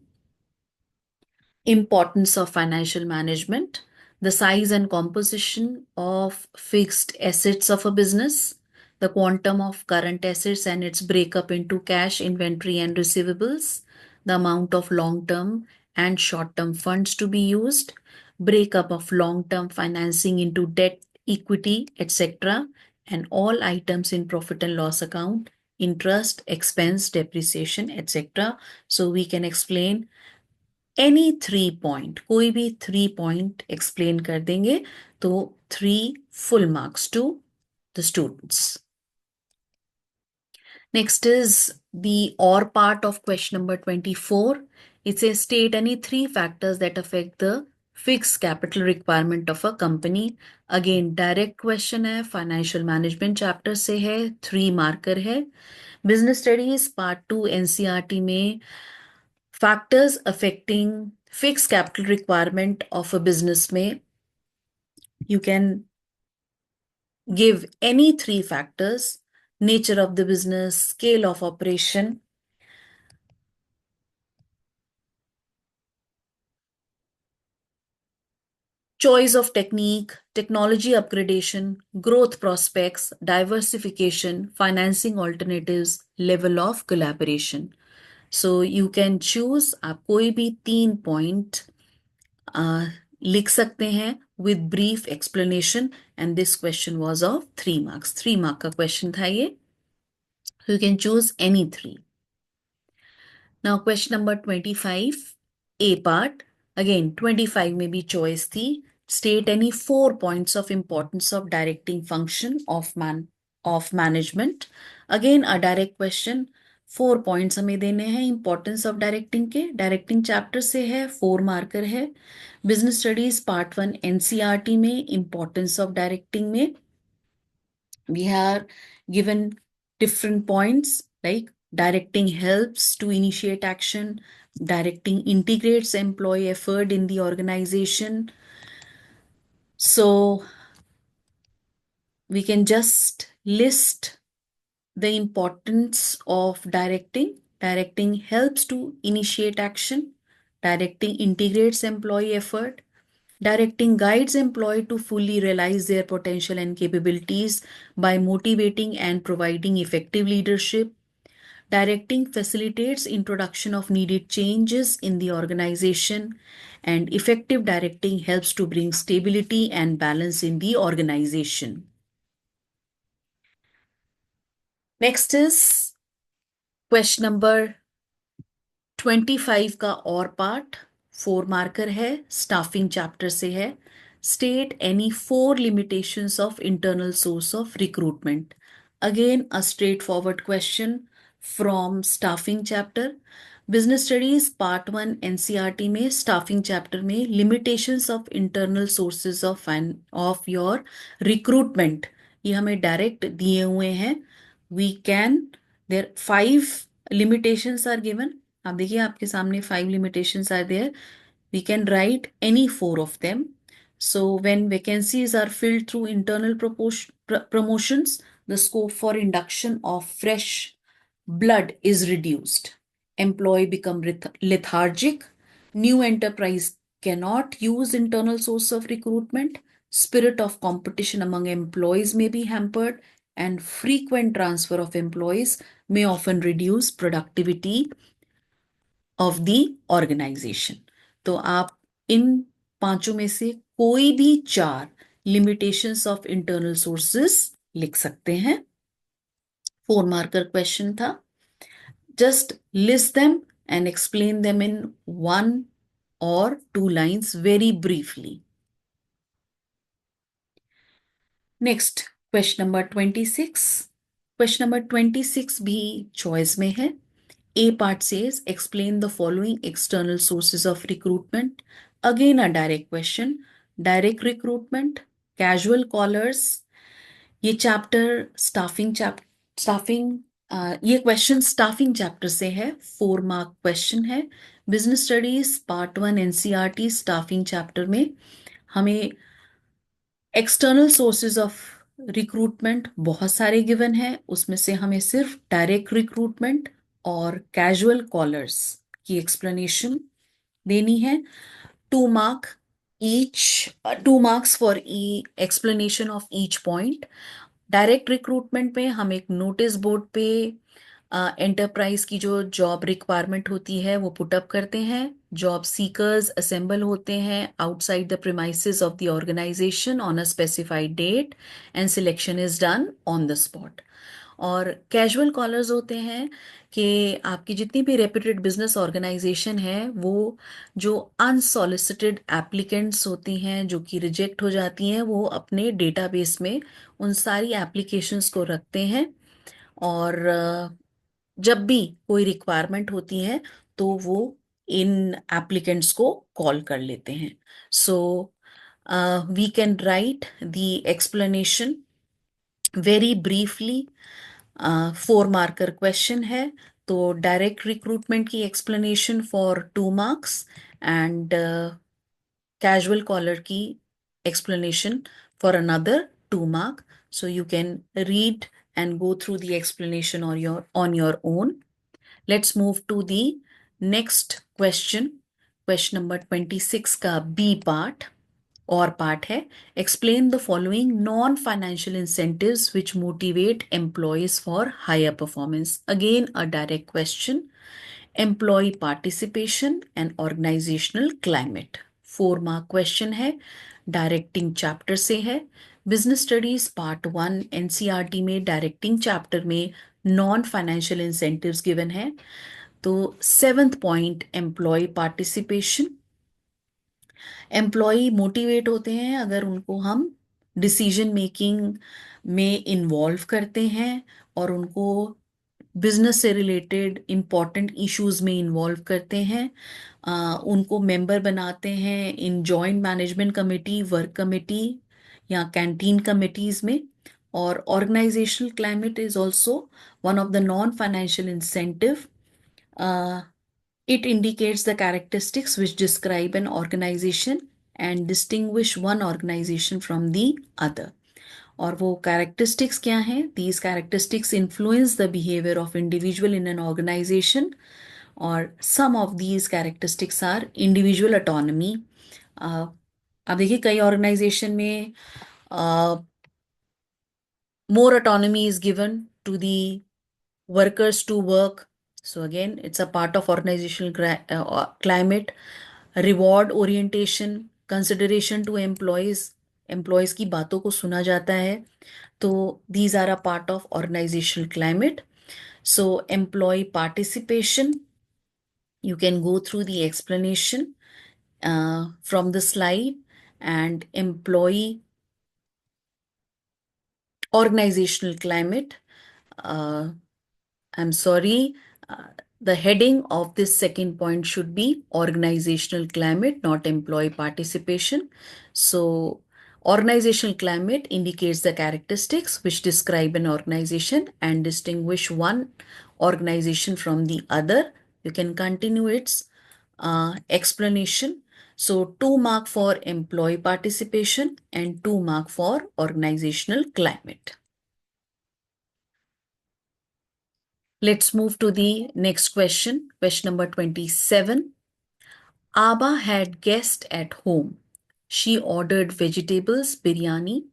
importance of financial management: the size and composition of fixed assets of a business, the quantum of current assets and its breakup into cash, inventory, and receivables, the amount of long-term and short-term funds to be used, breakup of long-term financing into debt, equity, etc., and all items in profit and loss account, interest, expense, depreciation, etc. So we can explain any 3 point, कोई भी 3 point explain कर देंगे तो 3 full marks to the students. Next is the or part of question number 24. It says state any 3 factors that affect the fixed capital requirement of a company. Again direct question है, financial management chapter से है, 3 marker है। business studies part 2 NCERT में factors affecting fixed capital requirement of a business में you can give any 3 factors: nature of the business, scale of operation, choice of technique, technology upgradation, growth prospects, diversification, financing alternatives, level of collaboration. So you can choose, आप कोई भी 3 point लिख सकते हैं with brief explanation, and this question was of 3 marks. 3 mark का question था ये. So you can choose any 3. Now question number 25, A part. Again 25 में भी choice थी. State any 4 points of importance of directing function of management. Again a direct question. 4 points हमें देने हैं importance of directing के। Directing chapter से है, 4 marker है। बिजनेस स्टडीज पार्ट 1 एनसीईआरटी में इंपॉर्टेंस ऑफ डायरेक्टिंग में we are given different points like directing helps to initiate action, directing integrates employee effort in the organization. So we can just list the importance of directing. Directing helps to initiate action. Directing integrates employee effort. Directing guides employee to fully realize their potential and capabilities by motivating and providing effective leadership. Directing facilitates introduction of needed changes in the organization, and effective directing helps to bring stability and balance in the organization. Next is question number 25 का और part, 4 marker है, staffing chapter से है। State any 4 limitations of internal source of recruitment. Again, a straightforward question from staffing chapter. Business studies part 1 NCERT में staffing chapter में limitations of internal sources of your recruitment, ये हमें direct दिए हुए हैं। We can, there 5 limitations are given. आप देखिए आपके सामने 5 limitations are there. We can write any 4 of them. So when vacancies are filled through internal promotions, the scope for induction of fresh blood is reduced. Employee become lethargic. New enterprise cannot use internal source of recruitment. Spirit of competition among employees may be hampered, and frequent transfer of employees may often reduce productivity of the organization. तो आप इन पांचों में से कोई भी 4 limitations of internal sources लिख सकते हैं। 4 मार्कर क्वेश्चन था। Just list them and explain them in 1 or 2 lines very briefly. Next, question number 26. Question number 26 भी choice में है। A part says explain the following external sources of recruitment. Again, a direct question. Direct recruitment, casual callers. ये chapter staffing ये क्वेश्चन staffing chapter से है, 4 mark question है। Business studies part 1 NCERT staffing chapter में हमें एक्सटर्नल सोर्सेज ऑफ रिक्रूटमेंट बहुत सारे गिवन है, उसमें से हमें सिर्फ डायरेक्ट रिक्रूटमेंट और कैजुअल कॉलर्स की एक्सप्लेनेशन देनी है। 2 mark each, 2 marks for explanation of each point. Direct recruitment में हम एक नोटिस बोर्ड पे एंटरप्राइज की जो जॉब रिक्वायरमेंट होती है वो पुटअप करते हैं। जॉब सीकर्स असेंबल होते हैं outside the premises of the organization on a specified date and selection is done on the spot. और कैजुअल कॉलर्स होते हैं कि आपकी जितनी भी रेप्यूटेड बिजनेस ऑर्गेनाइजेशन है वो जो अनसॉलिसिटेड एप्लीकेंट्स होती हैं जो कि रिजेक्ट हो जाती हैं वो अपने डेटाबेस में उन सारी एप्लीकेशंस को रखते हैं, और जब भी कोई रिक्वायरमेंट होती है तो वो इन एप्लीकेंट्स को कॉल कर लेते हैं। So we can write the explanation very briefly. 4 marker question है, तो डायरेक्ट रिक्रूटमेंट की explanation for 2 marks and casual collar key explanation for another 2 mark. So you can read and go through the explanation on your own. Let's move to the next question. Question number 26 का B part और part है explain the following non-financial incentives which motivate employees for higher performance. Again, a direct question. Employee participation and organizational climate, 4 mark question है, directing chapter से है। Business studies part 1 NCERT में directing chapter में non financial incentives given है। तो 7th point employee participation. Employee motivate होते हैं अगर उनको हम डिसीजन मेकिंग में इन्वॉल्व करते हैं और उनको बिजनेस से रिलेटेड इंपॉर्टेंट इश्यूज में इन्वॉल्व करते हैं, उनको मेंबर बनाते हैं in joint management committee, work committee या कैंटीन कमिटीज में। और organizational climate is also one of the non financial incentive. It indicates the characteristics which describe an organization and distinguish one organization from the other. और वो characteristics क्या हैं? These characteristics influence the behavior of individual in an organization. और some of these characteristics are individual autonomy. अब देखिए कई organisation में more autonomy is given to the workers to work. So again, it's a part of organizational climate. Reward orientation, consideration to employees, employees की बातों को सुना जाता है. तो these are a part of organizational climate. So employee participation, you can go through the explanation from the slide. And employee organizational climate, I'm sorry, the heading of this second point should be organizational climate, not employee participation. So, organizational climate indicates the characteristics which describe an organization and distinguish one organization from the other. You can continue its explanation. So, 2 mark for employee participation and 2 mark for organizational climate. Let's move to the next question. Question number 27. Aba had guest at home. She ordered vegetables biryani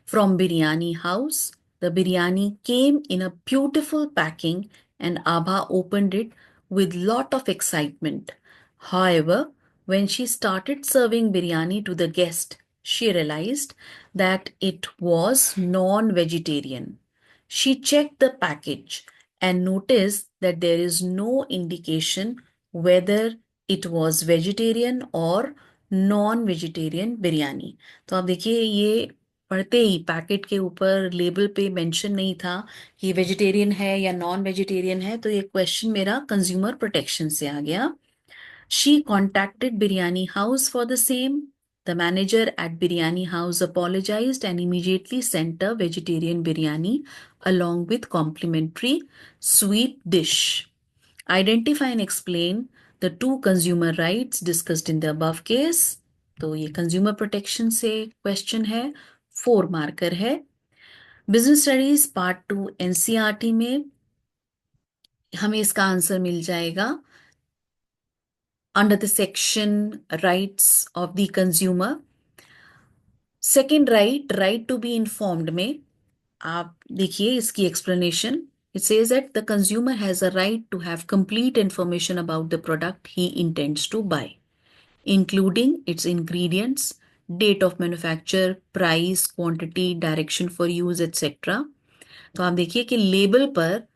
from biryani house. The biryani came in a beautiful packing and Abha opened it with lot of excitement. However, when she started serving biryani to the guest, she realized that it was non-vegetarian. She checked the package and noticed that there is no indication whether it was vegetarian or non vegetarian biryani. तो आप देखिए ये पढ़ते ही packet के ऊपर label पे mention नहीं था कि वेजिटेरियन है या नॉन वेजिटेरियन है. तो ये क्वेश्चन मेरा कंज्यूमर प्रोटेक्शन से आ गया. She contacted biryani house for the same. The manager at Biryani House apologized and immediately sent a vegetarian biryani along with complimentary sweet dish. Identify and explain the two consumer rights discussed in the above case. तो ये consumer protection से question है, 4 marker है. Business studies part 2 NCERT में हमें इसका answer मिल जाएगा under the section rights of the consumer. Second right, right to be informed में आप देखिए इसकी explanation. It says that the consumer has a right to have complete information about the product he intends to buy, including its ingredients, date of manufacture, price, quantity, direction for use, etc. तो आप देखिए कि label पर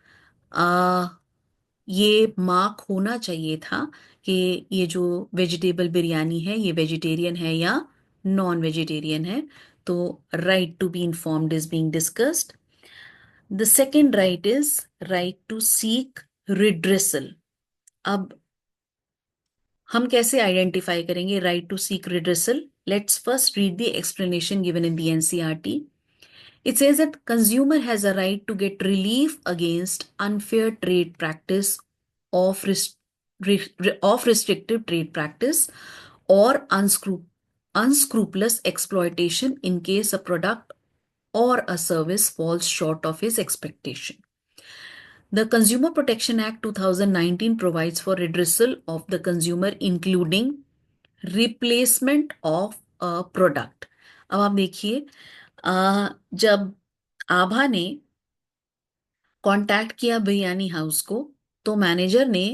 ये mark होना चाहिए था कि ये जो वेजिटेबल बिरयानी है ये वेजिटेरियन है या नॉन वेजिटेरियन है. तो right to be informed is being discussed. The second right is right to seek redressal. अब हम कैसे आइडेंटिफाई करेंगे right to seek redressal? Let's first read the explanation given in the NCERT. It says that consumer has a right to get relief against unfair trade practice of, of restrictive trade practice or unscrupulous exploitation in case a product or a service falls short of his expectation. The Consumer Protection Act 2019 provides for redressal of the consumer including replacement of a product. अब आप देखिए जब आभा ने contact किया biryani house को तो manager ने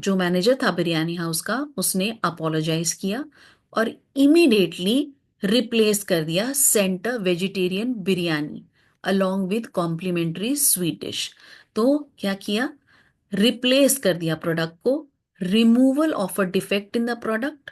जो मैनेजर था बिरयानी हाउस का उसने अपोलोजाइज किया और इमीडिएटली रिप्लेस कर दिया sent vegetarian biryani along with complimentary sweet dish. तो क्या किया, रिप्लेस कर दिया प्रोडक्ट को. Removal of a defect in the product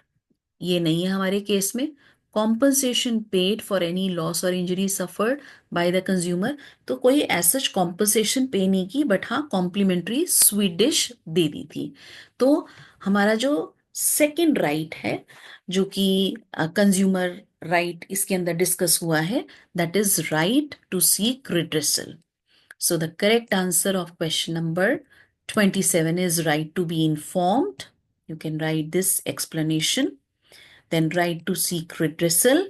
ये नहीं है हमारे केस में. Compensation paid for any loss और injury suffered by the consumer. तो कोई ऐसा कॉम्पनसेशन पे नहीं की, बट हाँ कॉम्प्लीमेंट्री स्वीट डिश दे दी थी। तो हमारा जो सेकंड राइट है, जो कि कंज्यूमर राइट इसके अंदर डिस्कस हुआ है, that is right to seek redressal. So the correct answer of question number 27 is right to be informed. You can write this explanation. Then right to seek redressal.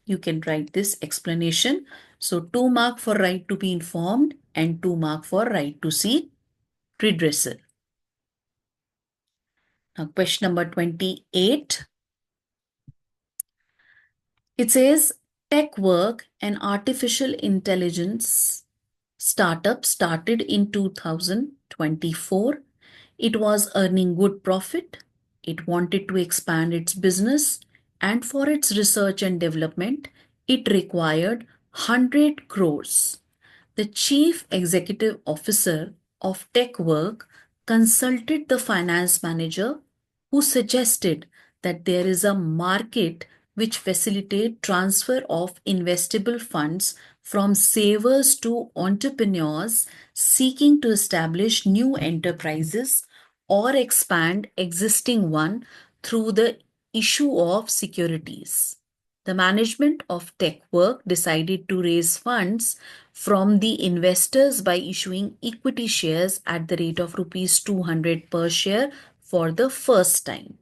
You can write this explanation. So 2 mark for right to be informed and 2 mark for right to seek redressal. Now question number 28. It says tech work and artificial intelligence startup started in 2024. It was earning good profit. It wanted to expand its business, and for its research and development, it required 100 crores. The chief executive officer of TechWork consulted the finance manager, who suggested that there is a market which facilitates transfer of investable funds from savers to entrepreneurs seeking to establish new enterprises or expand existing one through the issue of securities. The management of TechWork decided to raise funds from the investors by issuing equity shares at the rate of rupees 200 per share for the first time.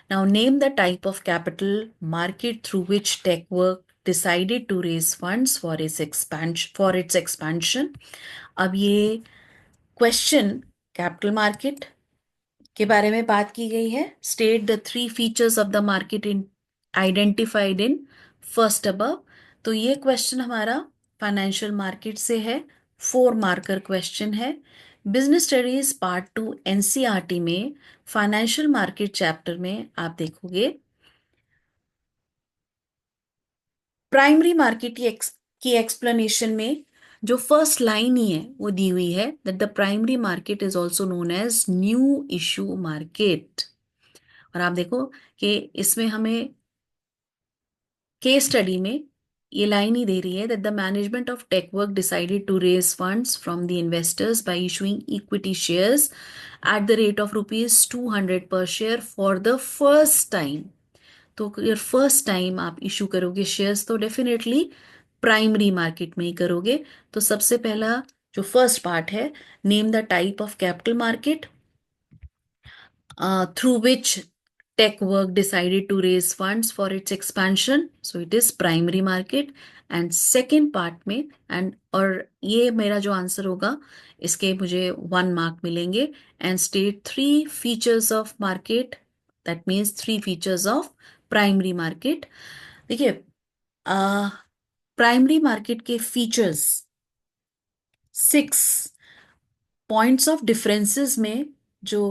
Now name the type of capital market through which TechWork decided to raise funds for its expansion. अब ये question capital market के बारे में बात की गई है। State the 3 features of the market in identified in first above. तो ये क्वेश्चन हमारा फाइनेंशियल मार्केट से है, 4 मार्कर क्वेश्चन है। बिजनेस स्टडीज पार्ट 2 एनसीईआरटी में फाइनेंशियल मार्केट चैप्टर में आप देखोगे प्राइमरी मार्केट की एक्सप्लेनेशन में जो फर्स्ट लाइन ही है वो दी हुई है that the primary market is also known as new issue market. और आप देखो कि इसमें हमें केस स्टडी में ये लाइन ही दे रही है that the management of TechWork decided to raise funds from the investors by issuing equity shares at the rate of rupees 200 per share for the first time. तो अगर फर्स्ट टाइम आप issue करोगे shares तो definitely primary market में ही करोगे। तो सबसे पहला जो फर्स्ट पार्ट है, name the type of capital market through which TechWork decided to raise funds for its expansion. So it is primary market. And second part में and और ये मेरा जो आंसर होगा इसके मुझे 1 मार्क मिलेंगे। and state 3 features of market, that means 3 features of primary market। देखिए प्राइमरी मार्केट के फीचर्स 6 पॉइंट्स ऑफ डिफरेंसेस में जो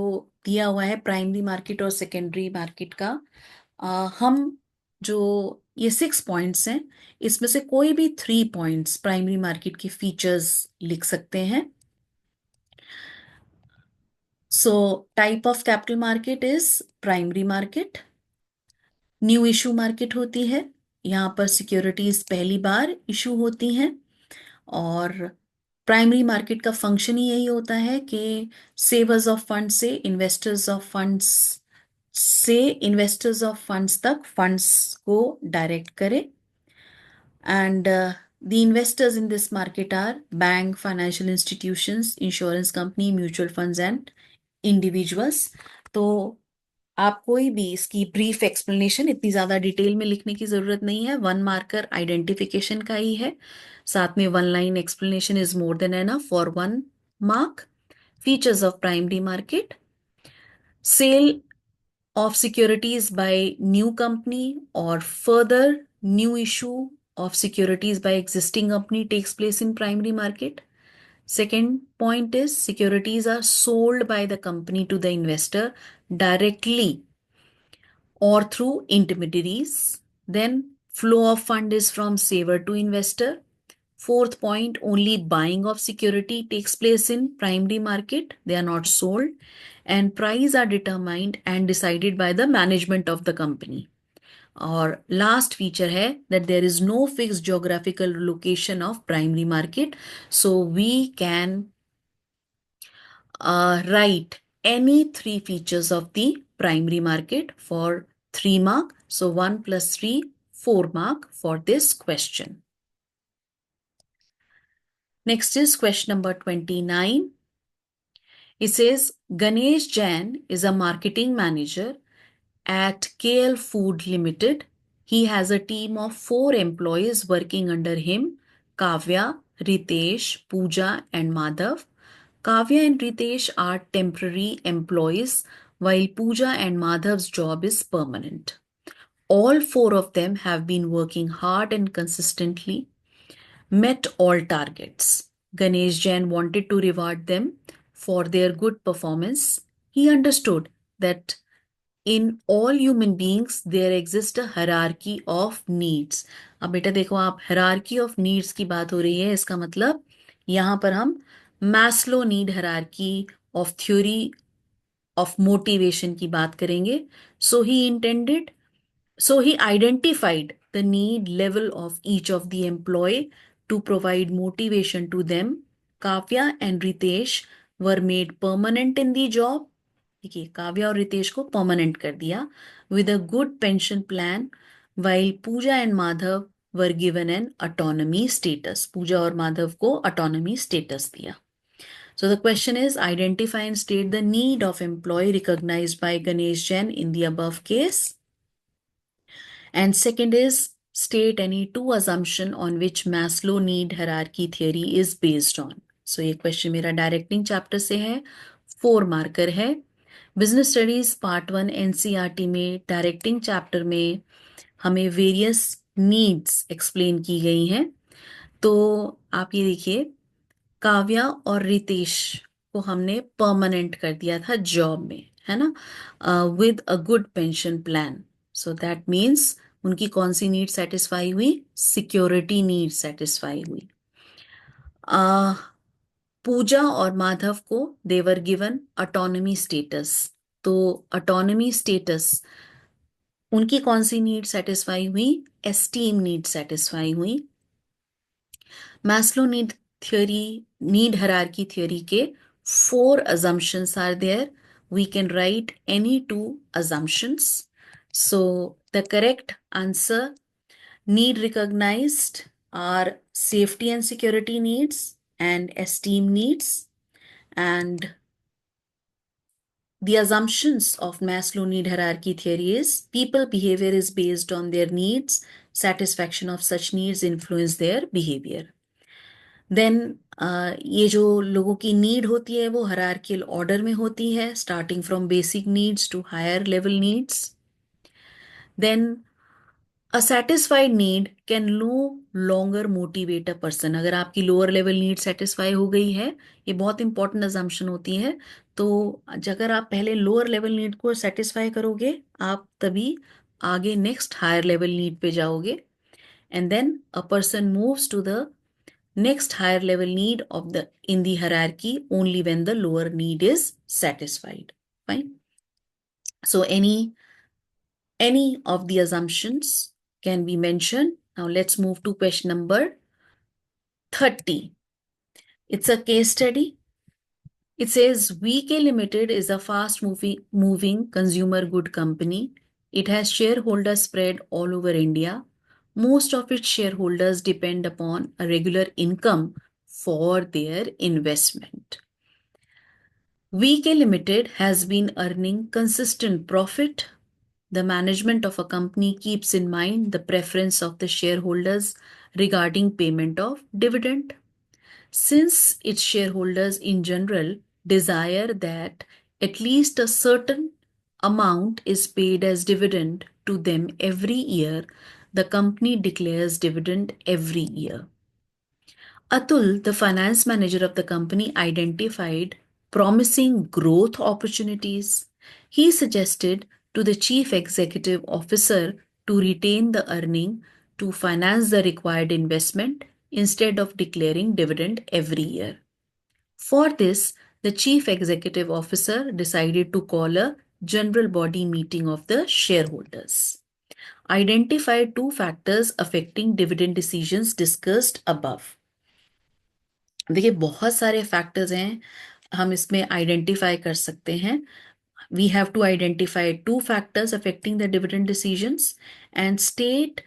दिया हुआ है प्राइमरी मार्केट और सेकेंडरी मार्केट का, हम जो ये 6 पॉइंट्स हैं इसमें से कोई भी 3 पॉइंट्स प्राइमरी मार्केट के फीचर्स लिख सकते हैं। So type of capital market is primary market. New issue market होती है, यहाँ पर सिक्योरिटीज पहली बार इशू होती हैं। और प्राइमरी मार्केट का फंक्शन ही यही होता है कि सेवर्स ऑफ फंड से इन्वेस्टर्स ऑफ फंड्स तक फंड्स को डायरेक्ट करे। And the investors in this market are bank, financial institutions, insurance company, mutual funds and individuals. तो आप कोई भी इसकी ब्रीफ एक्सप्लेनेशन इतनी ज्यादा डिटेल में लिखने की जरूरत नहीं है, 1 मार्कर आइडेंटिफिकेशन का ही है। साथ में 1 line explanation is more than enough for 1 mark. Features of primary market: sale of securities by new company or further new issue of securities by existing company takes place in primary market. Second point is securities are sold by the company to the investor directly or through intermediaries. Then flow of fund is from saver to investor. Fourth point, only buying of security takes place in primary market. They are not sold. And price are determined and decided by the management of the company. और last feature है that there is no fixed geographical location of primary market, so we can write any three features of the primary market for 3 mark. So 1 plus 3, 4 mark for this question. Next is question number 29. It says Ganesh Jain is a marketing manager at KL Food Limited. He has a team of 4 employees working under him: Kavya, Ritesh, Pooja, and Madhav. Kavya and Ritesh are temporary employees, while Pooja and Madhav's job is permanent. All 4 of them have been working hard and consistently met all targets. Ganesh Jain wanted to reward them for their good performance. He understood that in all human beings there exists a hierarchy of needs. अब बेटा देखो, आप hierarchy of needs की बात हो रही है, इसका मतलब यहाँ पर हम Maslow need hierarchy of theory of motivation की बात करेंगे. So he identified the need level of each of the employee to provide motivation to them. Kavya and Ritesh were made permanent in the job. देखिए, काव्या और रितेश को permanent कर दिया with a good pension plan, while Pooja and Madhav were given an autonomy status. Pooja और माधव को autonomy status दिया. So the question is, identify and state the need of employee recognized by Ganesh Jain in the above case. And second is, state any 2 assumption on which Maslow need hierarchy theory is based on. So ये question मेरा directing chapter से है, 4 marker है. Business studies part 1 NCERT में directing chapter में हमें various needs explain की गई हैं. तो आप ये देखिए, काव्या और रितेश को हमने परमानेंट कर दिया था जॉब में, है ना, with a good pension plan. So that means उनकी कौन सी नीड सेटिस्फाई हुई? सिक्योरिटी नीड सेटिस्फाई हुई. पूजा और माधव को देवर गिवन ऑटोनॉमी स्टेटस. तो ऑटोनॉमी स्टेटस, उनकी कौन सी नीड सेटिस्फाई हुई? एस्टीम नीड सेटिस्फाई हुई. Maslow need theory, need hierarchy theory के 4 assumptions are there. We can write any 2 assumptions. So the correct answer, need recognized, are safety and security needs and esteem needs. And the assumptions of Maslow need hierarchy theory is people behavior is based on their needs. Satisfaction of such needs influence their behavior. Then ये जो लोगों की need होती है वो hierarchical order में होती है, starting from basic needs to higher level needs. Then a satisfied need can no longer motivate a person. अगर आपकी लोअर लेवल नीड सेटिस्फाई हो गई है, ये बहुत इंपॉर्टेंट अजम्पशन होती है. तो अगर आप पहले लोअर लेवल नीड को सेटिस्फाई करोगे, आप तभी आगे नेक्स्ट हायर लेवल नीड पे जाओगे. And then a person moves to the next higher level need of the in the hierarchy only when the lower need is satisfied. Fine. So any of the assumptions can be mentioned. Now let's move to question number 30. It's a case study. It says VK Limited is a fast moving consumer good company. It has shareholders spread all over India. Most of its shareholders depend upon a regular income for their investment. VK Limited has been earning consistent profit. The management of a company keeps in mind the preference of the shareholders regarding payment of dividend. Since its shareholders in general desire that at least a certain amount is paid as dividend to them every year, the company declares dividend every year. Atul, the finance manager of the company, identified promising growth opportunities. He suggested to the chief executive officer to retain the earning to finance the required investment instead of declaring dividend every year. For this, the chief executive officer decided to call a general body meeting of the shareholders. Identify 2 factors affecting dividend decisions discussed above. देखिए बहुत सारे factors हैं, हम इसमें identify कर सकते हैं। We have to identify 2 factors affecting the dividend decisions and state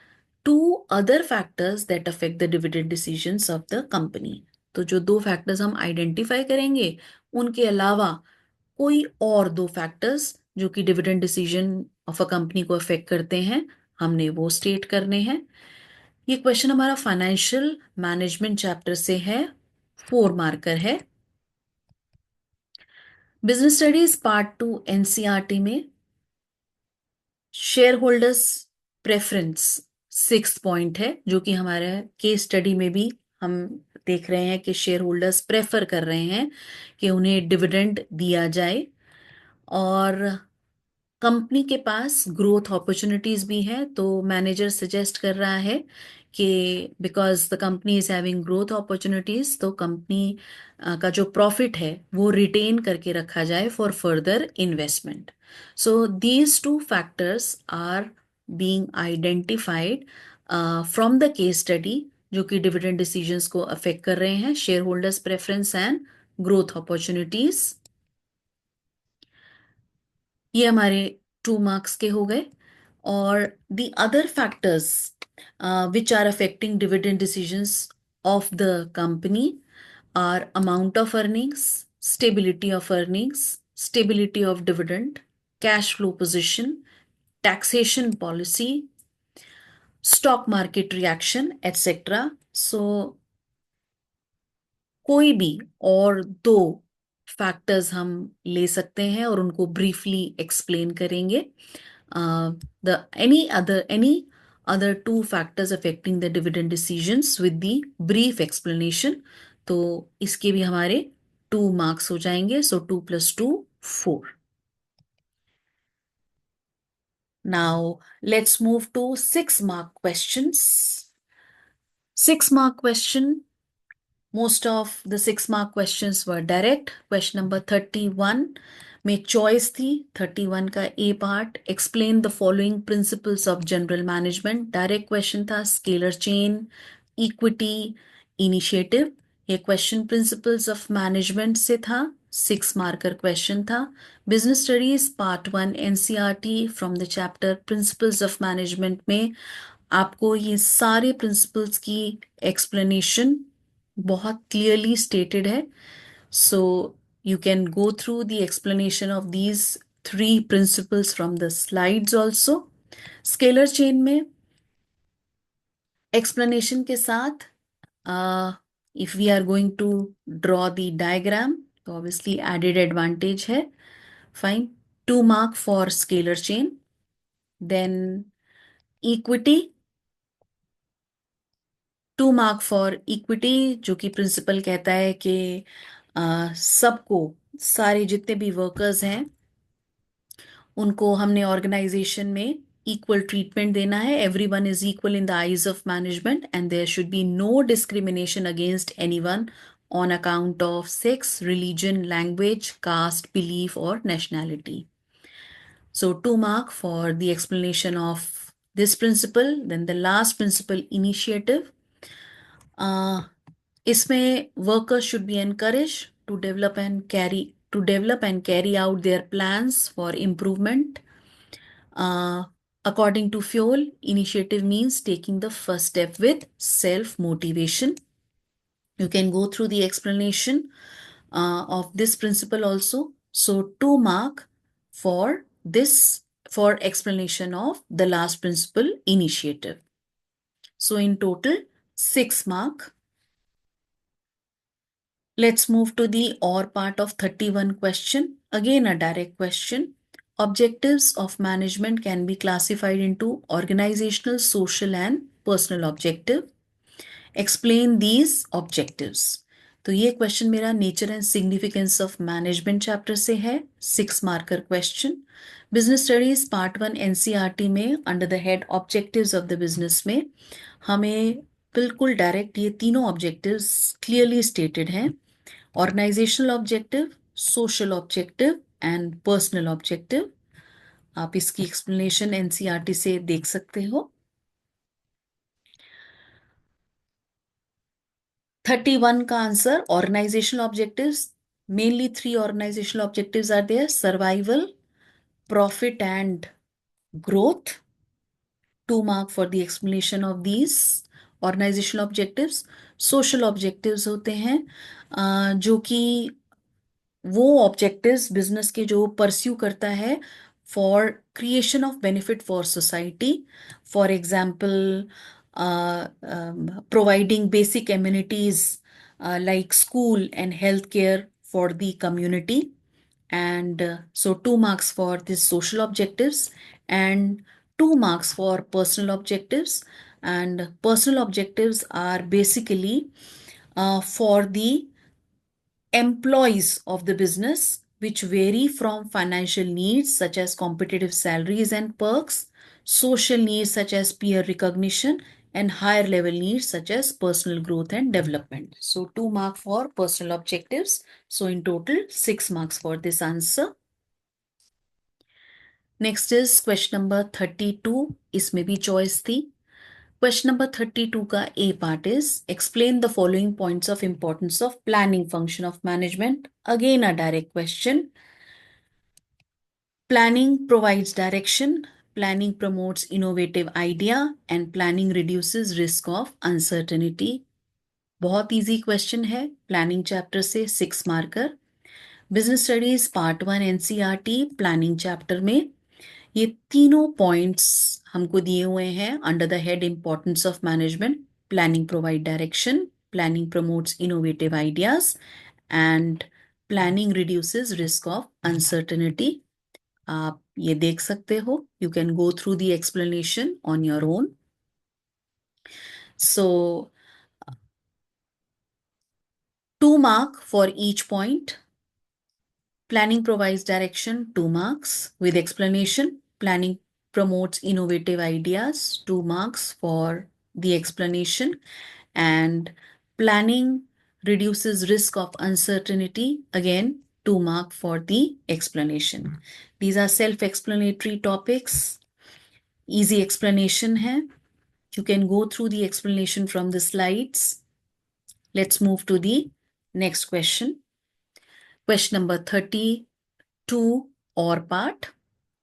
2 other factors that affect the dividend decisions of the company. तो जो 2 फैक्टर्स हम आइडेंटिफाई करेंगे, उनके अलावा कोई और 2 फैक्टर्स जो कि dividend decision of a company को अफेक्ट करते हैं, हमने वो स्टेट करने हैं। ये क्वेश्चन हमारा फाइनेंशियल मैनेजमेंट चैप्टर से है, 4 मार्कर है। बिजनेस स्टडीज पार्ट 2 एनसीईआरटी में share holders preference 6th point है, जो कि हमारे केस स्टडी में भी हम देख रहे हैं कि शेयर होल्डर्स प्रेफर कर रहे हैं कि उन्हें डिविडेंड दिया जाए। और कंपनी के पास ग्रोथ अपॉर्चुनिटीज भी है, तो मैनेजर सजेस्ट कर रहा है कि because the company is having growth opportunities, तो कंपनी का जो प्रॉफिट है वो रिटेन करके रखा जाए for further investment. So these 2 factors are being identified from the case study, जो कि डिविडेंड डिसीजंस को अफेक्ट कर रहे हैं, shareholders preference and growth opportunities. ये हमारे 2 मार्क्स के हो गए। और the other factors which are affecting dividend decisions of the company are amount of earnings, stability of earnings, stability of dividend, cash flow position, taxation policy, stock market reaction etcetera. So कोई भी और 2 factors हम ले सकते हैं और उनको briefly explain करेंगे। The any other 2 factors affecting the dividend decisions with the brief explanation. तो इसके भी हमारे 2 मार्क्स हो जाएंगे। So 2 + 2 4। Now let's move to 6 mark questions. 6 mark question, most of the 6 mark questions were direct। Question number 31 में choice थी। 31 का A part, explain the following principles of general management. Direct question था। Scalar chain, equity, initiative. ये question principles of management से था, 6 marker question था। Business studies part 1 NCERT from the chapter principles of management में आपको ये सारे principles की एक्सप्लेनेशन बहुत क्लियरली स्टेटेड है। So you can go through the explanation of these 3 principles from the slides also. Scalar chain में explanation के साथ if we are going to draw the diagram, तो ऑब्वियसली एडेड एडवांटेज है। Fine, 2 mark for scalar chain. Then equity, 2 mark for equity, जो कि principal कहता है कि सबको, सारे जितने भी वर्कर्स हैं उनको हमने ऑर्गेनाइजेशन में इक्वल ट्रीटमेंट देना है। Everyone is equal in the eyes of management and there should be no discrimination against anyone on account of sex, religion, language, caste, belief और nationality. So 2 mark for the explanation of this principle. Then the last principle, initiative. इसमें workers should be encouraged to develop and carry out their plans for improvement. According to Fuel, initiative means taking the first step with self motivation. You can go through the explanation of this principle also. So 2 mark for this, for explanation of the last principle, initiative. So in total 6 mark. Let's move to the or part of 31 question. Again a direct question. Objectives of management can be classified into organizational, social and personal objective. Explain these objectives. तो ये question मेरा nature and significance of management chapter से है, 6 marker question. Business studies part 1 NCERT में under the head objectives of the business में हमें बिल्कुल direct ये तीनों ऑब्जेक्टिव्स क्लियरली स्टेटेड हैं। Organisational objective, social objective and personal objective. आप इसकी एक्सप्लेनेशन एनसीईआरटी से देख सकते हो। 31 का answer organizational objectives, mainly 3 organizational objectives are there: survival, profit and growth. 2 mark for the explanation of these organizational objectives. social objectives होते हैं जो कि वो ऑब्जेक्टिव्स बिजनेस के जो परस्यू करता है for creation of benefit for society, for example providing basic amenities like school and healthcare for the community. And so 2 marks for these social objectives and 2 marks for personal objectives. And personal objectives are basically for the employees of the business, which vary from financial needs such as competitive salaries and perks, social needs such as peer recognition, and higher level needs such as personal growth and development. So 2 marks for personal objectives. So in total 6 marks for this answer. Next is question number 32. इसमें भी choice थी. Question number 32 का A part is explain the following points of importance of planning function of management. Again a direct question. Planning provides direction, planning promotes innovative idea, and planning reduces risk of uncertainty. बहुत easy question है, planning chapter से 6 marker. Business Studies Part 1 NCERT planning chapter में ये तीनों points हमको दिए हुए हैं under the head importance of management. Planning provide direction, planning promotes innovative ideas, and planning reduces risk of uncertainty. आप ये देख सकते हो. You can go through the explanation on your own. So 2 mark for each point. Planning provides direction, 2 marks with explanation. Planning promotes innovative ideas, 2 marks for the explanation. And planning reduces risk of uncertainty, again 2 mark for the explanation. These are self-explanatory topics. Easy explanation hai. You can go through the explanation from the slides. Let's move to the next question. Question number 32 or part.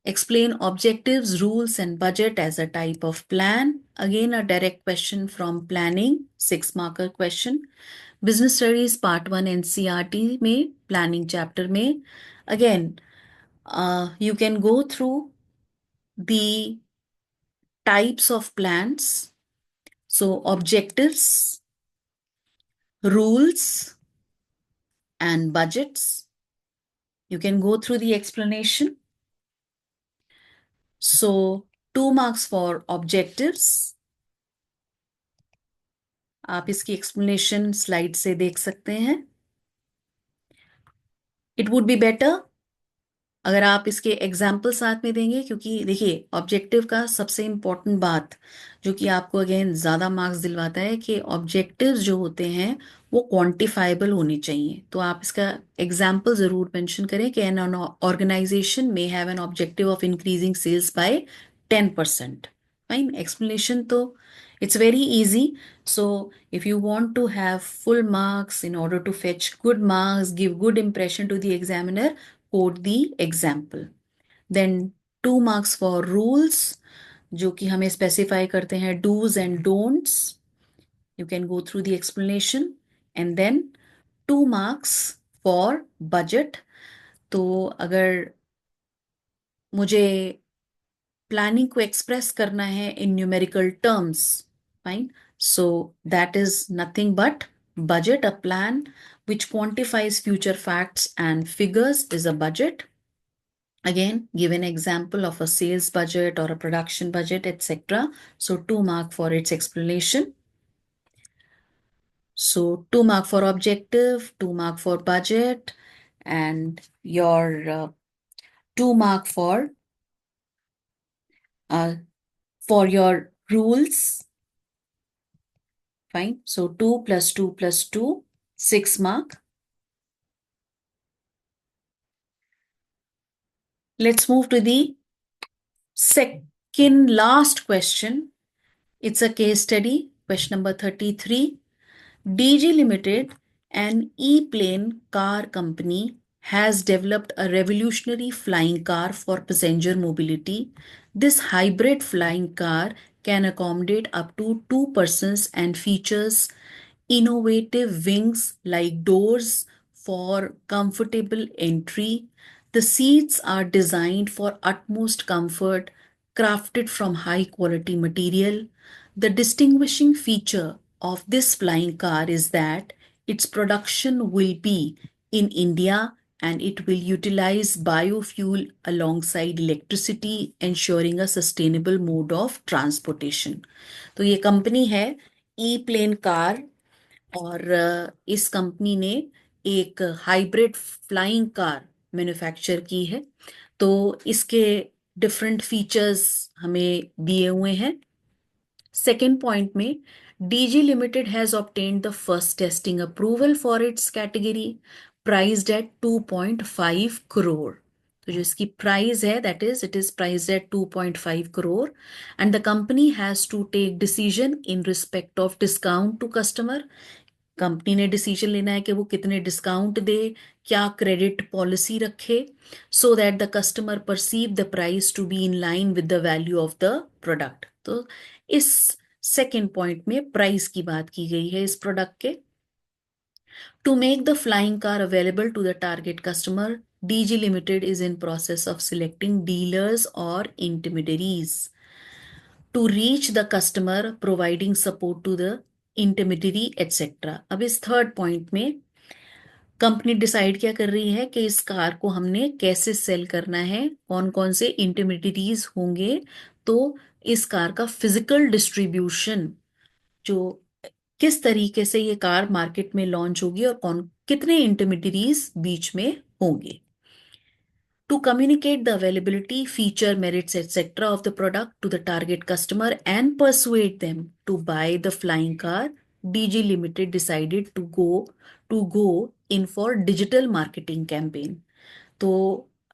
Explain objectives, rules, and budget as a type of plan. Again, a direct question from planning, 6 marker question. Business Studies Part 1 NCERT में, planning chapter में. Again, you can go through the types of plans. So, objectives, rules, and budgets. You can go through the explanation. So 2 marks for objectives. आप इसकी explanation slide से देख सकते हैं. It would be better अगर आप इसके एग्जाम्पल साथ में देंगे, क्योंकि देखिए ऑब्जेक्टिव का सबसे इम्पोर्टेंट बात जो कि आपको अगेन ज़्यादा मार्क्स दिलवाता है कि ऑब्जेक्टिव्स जो होते हैं वो क्वांटिफाइबल होने चाहिए. तो आप इसका एग्जाम्पल ज़रूर मेंशन करें कि an organization may have an objective of increasing sales by 10%. Fine. Explanation तो it's very easy. So if you want to have full marks, in order to fetch good marks, give good impression to the examiner, quote the example. Then 2 marks for rules जो कि हमें specify करते हैं do's and don'ts. You can go through the explanation. And then 2 marks for budget. तो अगर मुझे planning को express करना है इन numerical terms, fine, so that is nothing but budget. A plan which quantifies future facts and figures is a budget. Again, give an example of a sales budget or a production budget, etc. So 2 mark for its explanation. So 2 mark for objective, 2 mark for budget, and your 2 mark for your rules. Fine. So 2 plus 2 plus 2, 6 mark. Let's move to the Second last question. It's a case study. Question number 33. DG Limited, an e-plane car company, has developed a revolutionary flying car for passenger mobility. This hybrid flying car can accommodate up to two persons and features innovative wings like doors for comfortable entry. The seats are designed for utmost comfort, crafted from high quality material. The distinguishing feature of this flying car is that its production will be in India and it will utilize biofuel alongside electricity, ensuring a sustainable mode of transportation. तो ये company है E plane car, और इस company ने एक hybrid flying car manufacture की है। तो इसके डिफरेंट फीचर्स हमें दिए हुए हैं। सेकेंड पॉइंट में, DG limited has obtained the first testing approval for its category, priced at 2.5 crore. तो जो इसकी प्राइस है, that is it is priced at 2.5 crore, and the company has to take decision in respect of discount to customer. Company ने decision लेना है कि वो कितने डिस्काउंट दे, क्या क्रेडिट पॉलिसी रखे, so that the customer perceive the price to be in line with the value of the product. तो इस सेकेंड पॉइंट में प्राइस की बात की गई है इस प्रोडक्ट के। To make the flying car available to the target customer, DG Limited is in process of selecting dealers or intermediaries to reach the customer, providing support to the intermediary, etc. अब इस third point में company decide क्या कर रही है कि इस car को हमने कैसे सेल करना है, कौन कौन से इंटरमीडियरीज होंगे। तो इस कार का फिजिकल डिस्ट्रीब्यूशन, जो किस तरीके से ये कार मार्केट में लॉन्च होगी और कौन कितने इंटरमीडियरीज बीच में होंगे। To communicate the availability, feature, merits, etc. of the product to the target customer and persuade them to buy the flying car, DG Limited decided to go in for digital marketing campaign. तो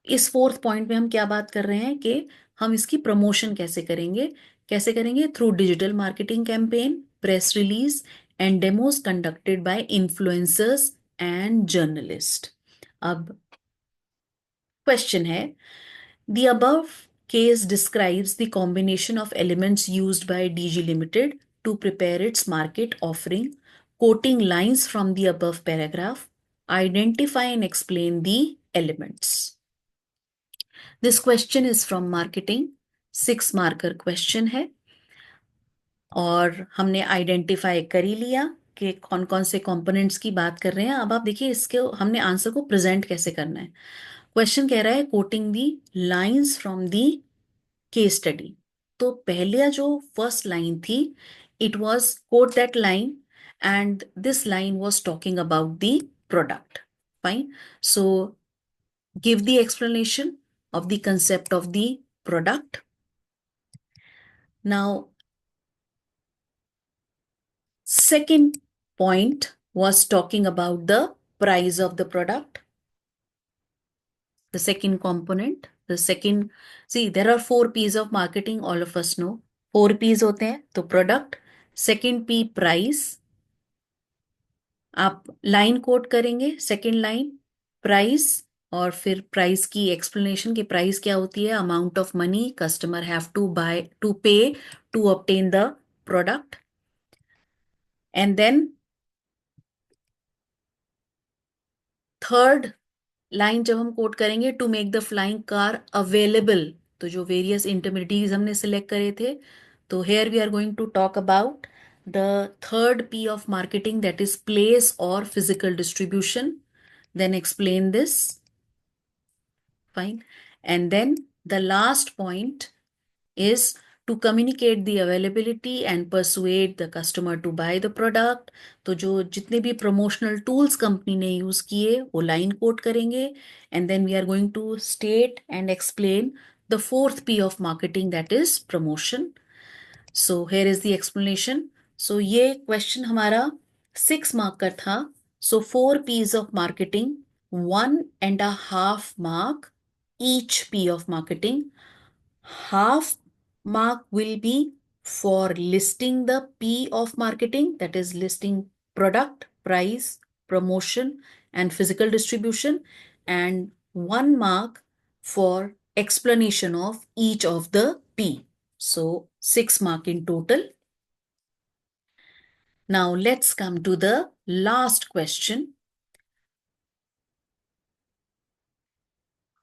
इस fourth point में हम क्या बात कर रहे हैं कि हम इसकी प्रमोशन कैसे करेंगे through digital marketing campaign, press release and demos conducted by influencers and journalist. अब क्वेश्चन है, the above case describes the combination of elements used by DG Limited to prepare its market offering, quoting lines from the above paragraph. Identify and explain the elements. This question is from marketing, 6 marker question है, और हमने identify कर ही लिया कि कौन कौन से components की बात कर रहे हैं। अब आप देखिए इसके हमने आंसर को प्रेजेंट कैसे करना है। क्वेश्चन कह रहा है coating the lines from the case study. तो पहले जो फर्स्ट लाइन थी, it was coat that line and this line was talking about the product. Fine, so give the explanation of the concept of the product. Now, second point was talking about the price of the product. The second component, see, there are 4 P's of marketing, all of us know. 4 P's होते हैं, तो product, second P price, आप line coat करेंगे, second line price, और फिर price की explanation कि price क्या होती है, amount of money customer have to pay to obtain the product. And then third line जब हम कोट करेंगे, to make the flying car available, तो जो वेरियस इंटरमीडिएट्स हमने सिलेक्ट करे थे, तो here we are going to talk about the third P of marketing, that is place or physical distribution. Then explain this. Fine. And then the last point is to communicate the availability and persuade the customer to buy the product. तो जो जितने भी promotional tools company ने use किए वो line coat करेंगे, and then we are going to state and explain the fourth P of marketing, that is promotion. So here is the explanation. So ये question हमारा 6 mark का था. So 4 P's of marketing, 1.5 mark each P of marketing. Half mark will be for listing the P of marketing, that is listing product, price, promotion, and physical distribution, and 1 mark for explanation of each of the P. So 6 mark in total. Now let's come to the last question.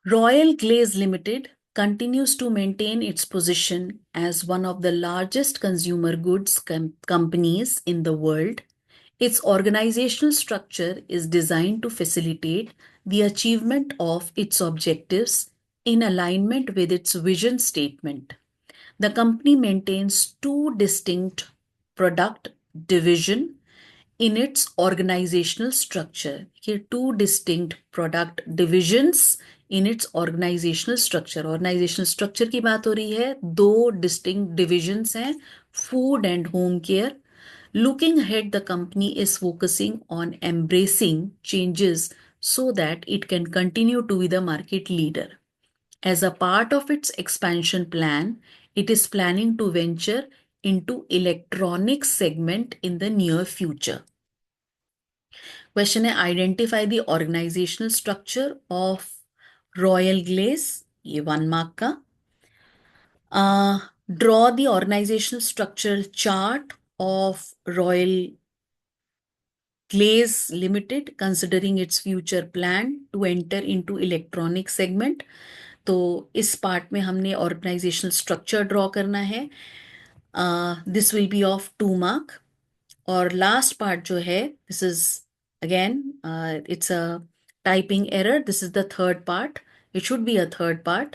Royal Glaze Limited continues to maintain its position as one of the largest consumer goods companies in the world. Its organizational structure is designed to facilitate the achievement of its objectives in alignment with its vision statement. The company maintains two distinct product division in its organizational structure. Here, two distinct product divisions in its organizational structure. Organizational structure की बात हो रही है, दो distinct divisions हैं, food and home care. Looking ahead, the company is focusing on embracing changes so that it can continue to be the market leader. As a part of its expansion plan, it is planning to venture into electronics segment in the near future. Question है identify the organisational structure of Royal Glace, ये 1 mark का. Draw the organisational structure chart of Royal Glace limited considering its future plan to enter into electronic segment. तो इस part में हमने organisational structure draw करना है. This will be of 2 mark. और last part जो है, this is again it's a typing error. This is the third part. It should be a third part.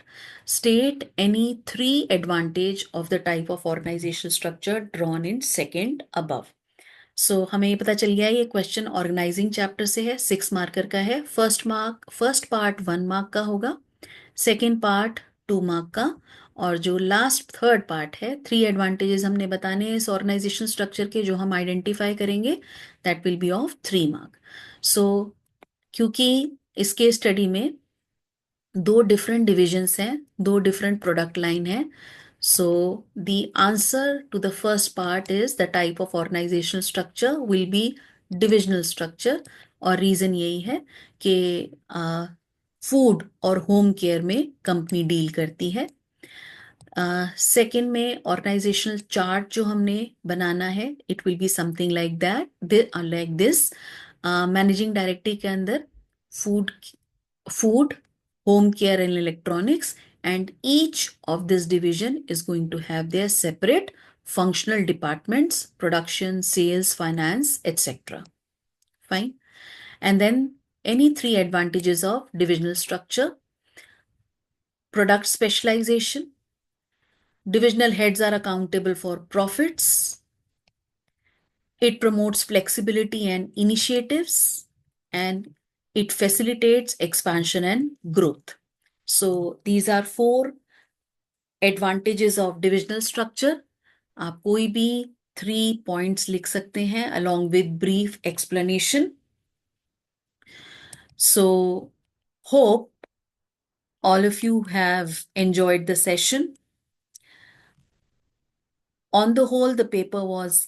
State any 3 advantage of the type of organizational structure drawn in second above. So हमें ये पता चल गया ये question organising chapter से है, 6 marker का है. फर्स्ट पार्ट 1 मार्क का होगा, सेकेंड पार्ट 2 मार्क का, और जो लास्ट थर्ड पार्ट है, 3 एडवांटेजेस हमने बताने हैं इस ऑर्गेनाइजेशन स्ट्रक्चर के, जो हम आइडेंटिफाई करेंगे, that will be of 3 mark. So क्योंकि इसके स्टडी में दो डिफरेंट डिविजन्स हैं, दो डिफरेंट प्रोडक्ट लाइन है, so the answer to the first part is the type of organizational structure will be divisional structure. और रीजन यही है कि फूड और होम केयर में कंपनी डील करती है. सेकेंड में ऑर्गेनाइजेशनल चार्ट जो हमने बनाना है, it will be something like that, like this. Managing director के अंदर food, home care and electronics, and each of this division is going to have their separate functional departments: production, sales, finance, etc. Fine. And then any 3 advantages of divisional structure: product specialization, divisional heads are accountable for profits, it promotes flexibility and initiatives, and it facilitates expansion and growth. So these are 4 advantages of divisional structure. आप कोई भी 3 points लिख सकते हैं along with brief explanation. So hope all of you have enjoyed the session. On the whole, the paper was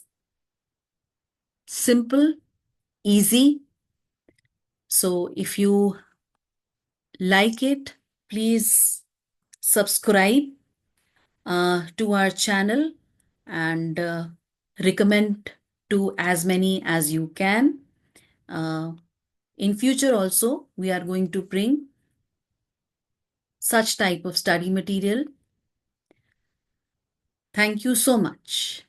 simple, easy. So if you like it, please subscribe to our channel and recommend to as many as you can. In future also, we are going to bring such type of study material. Thank you so much.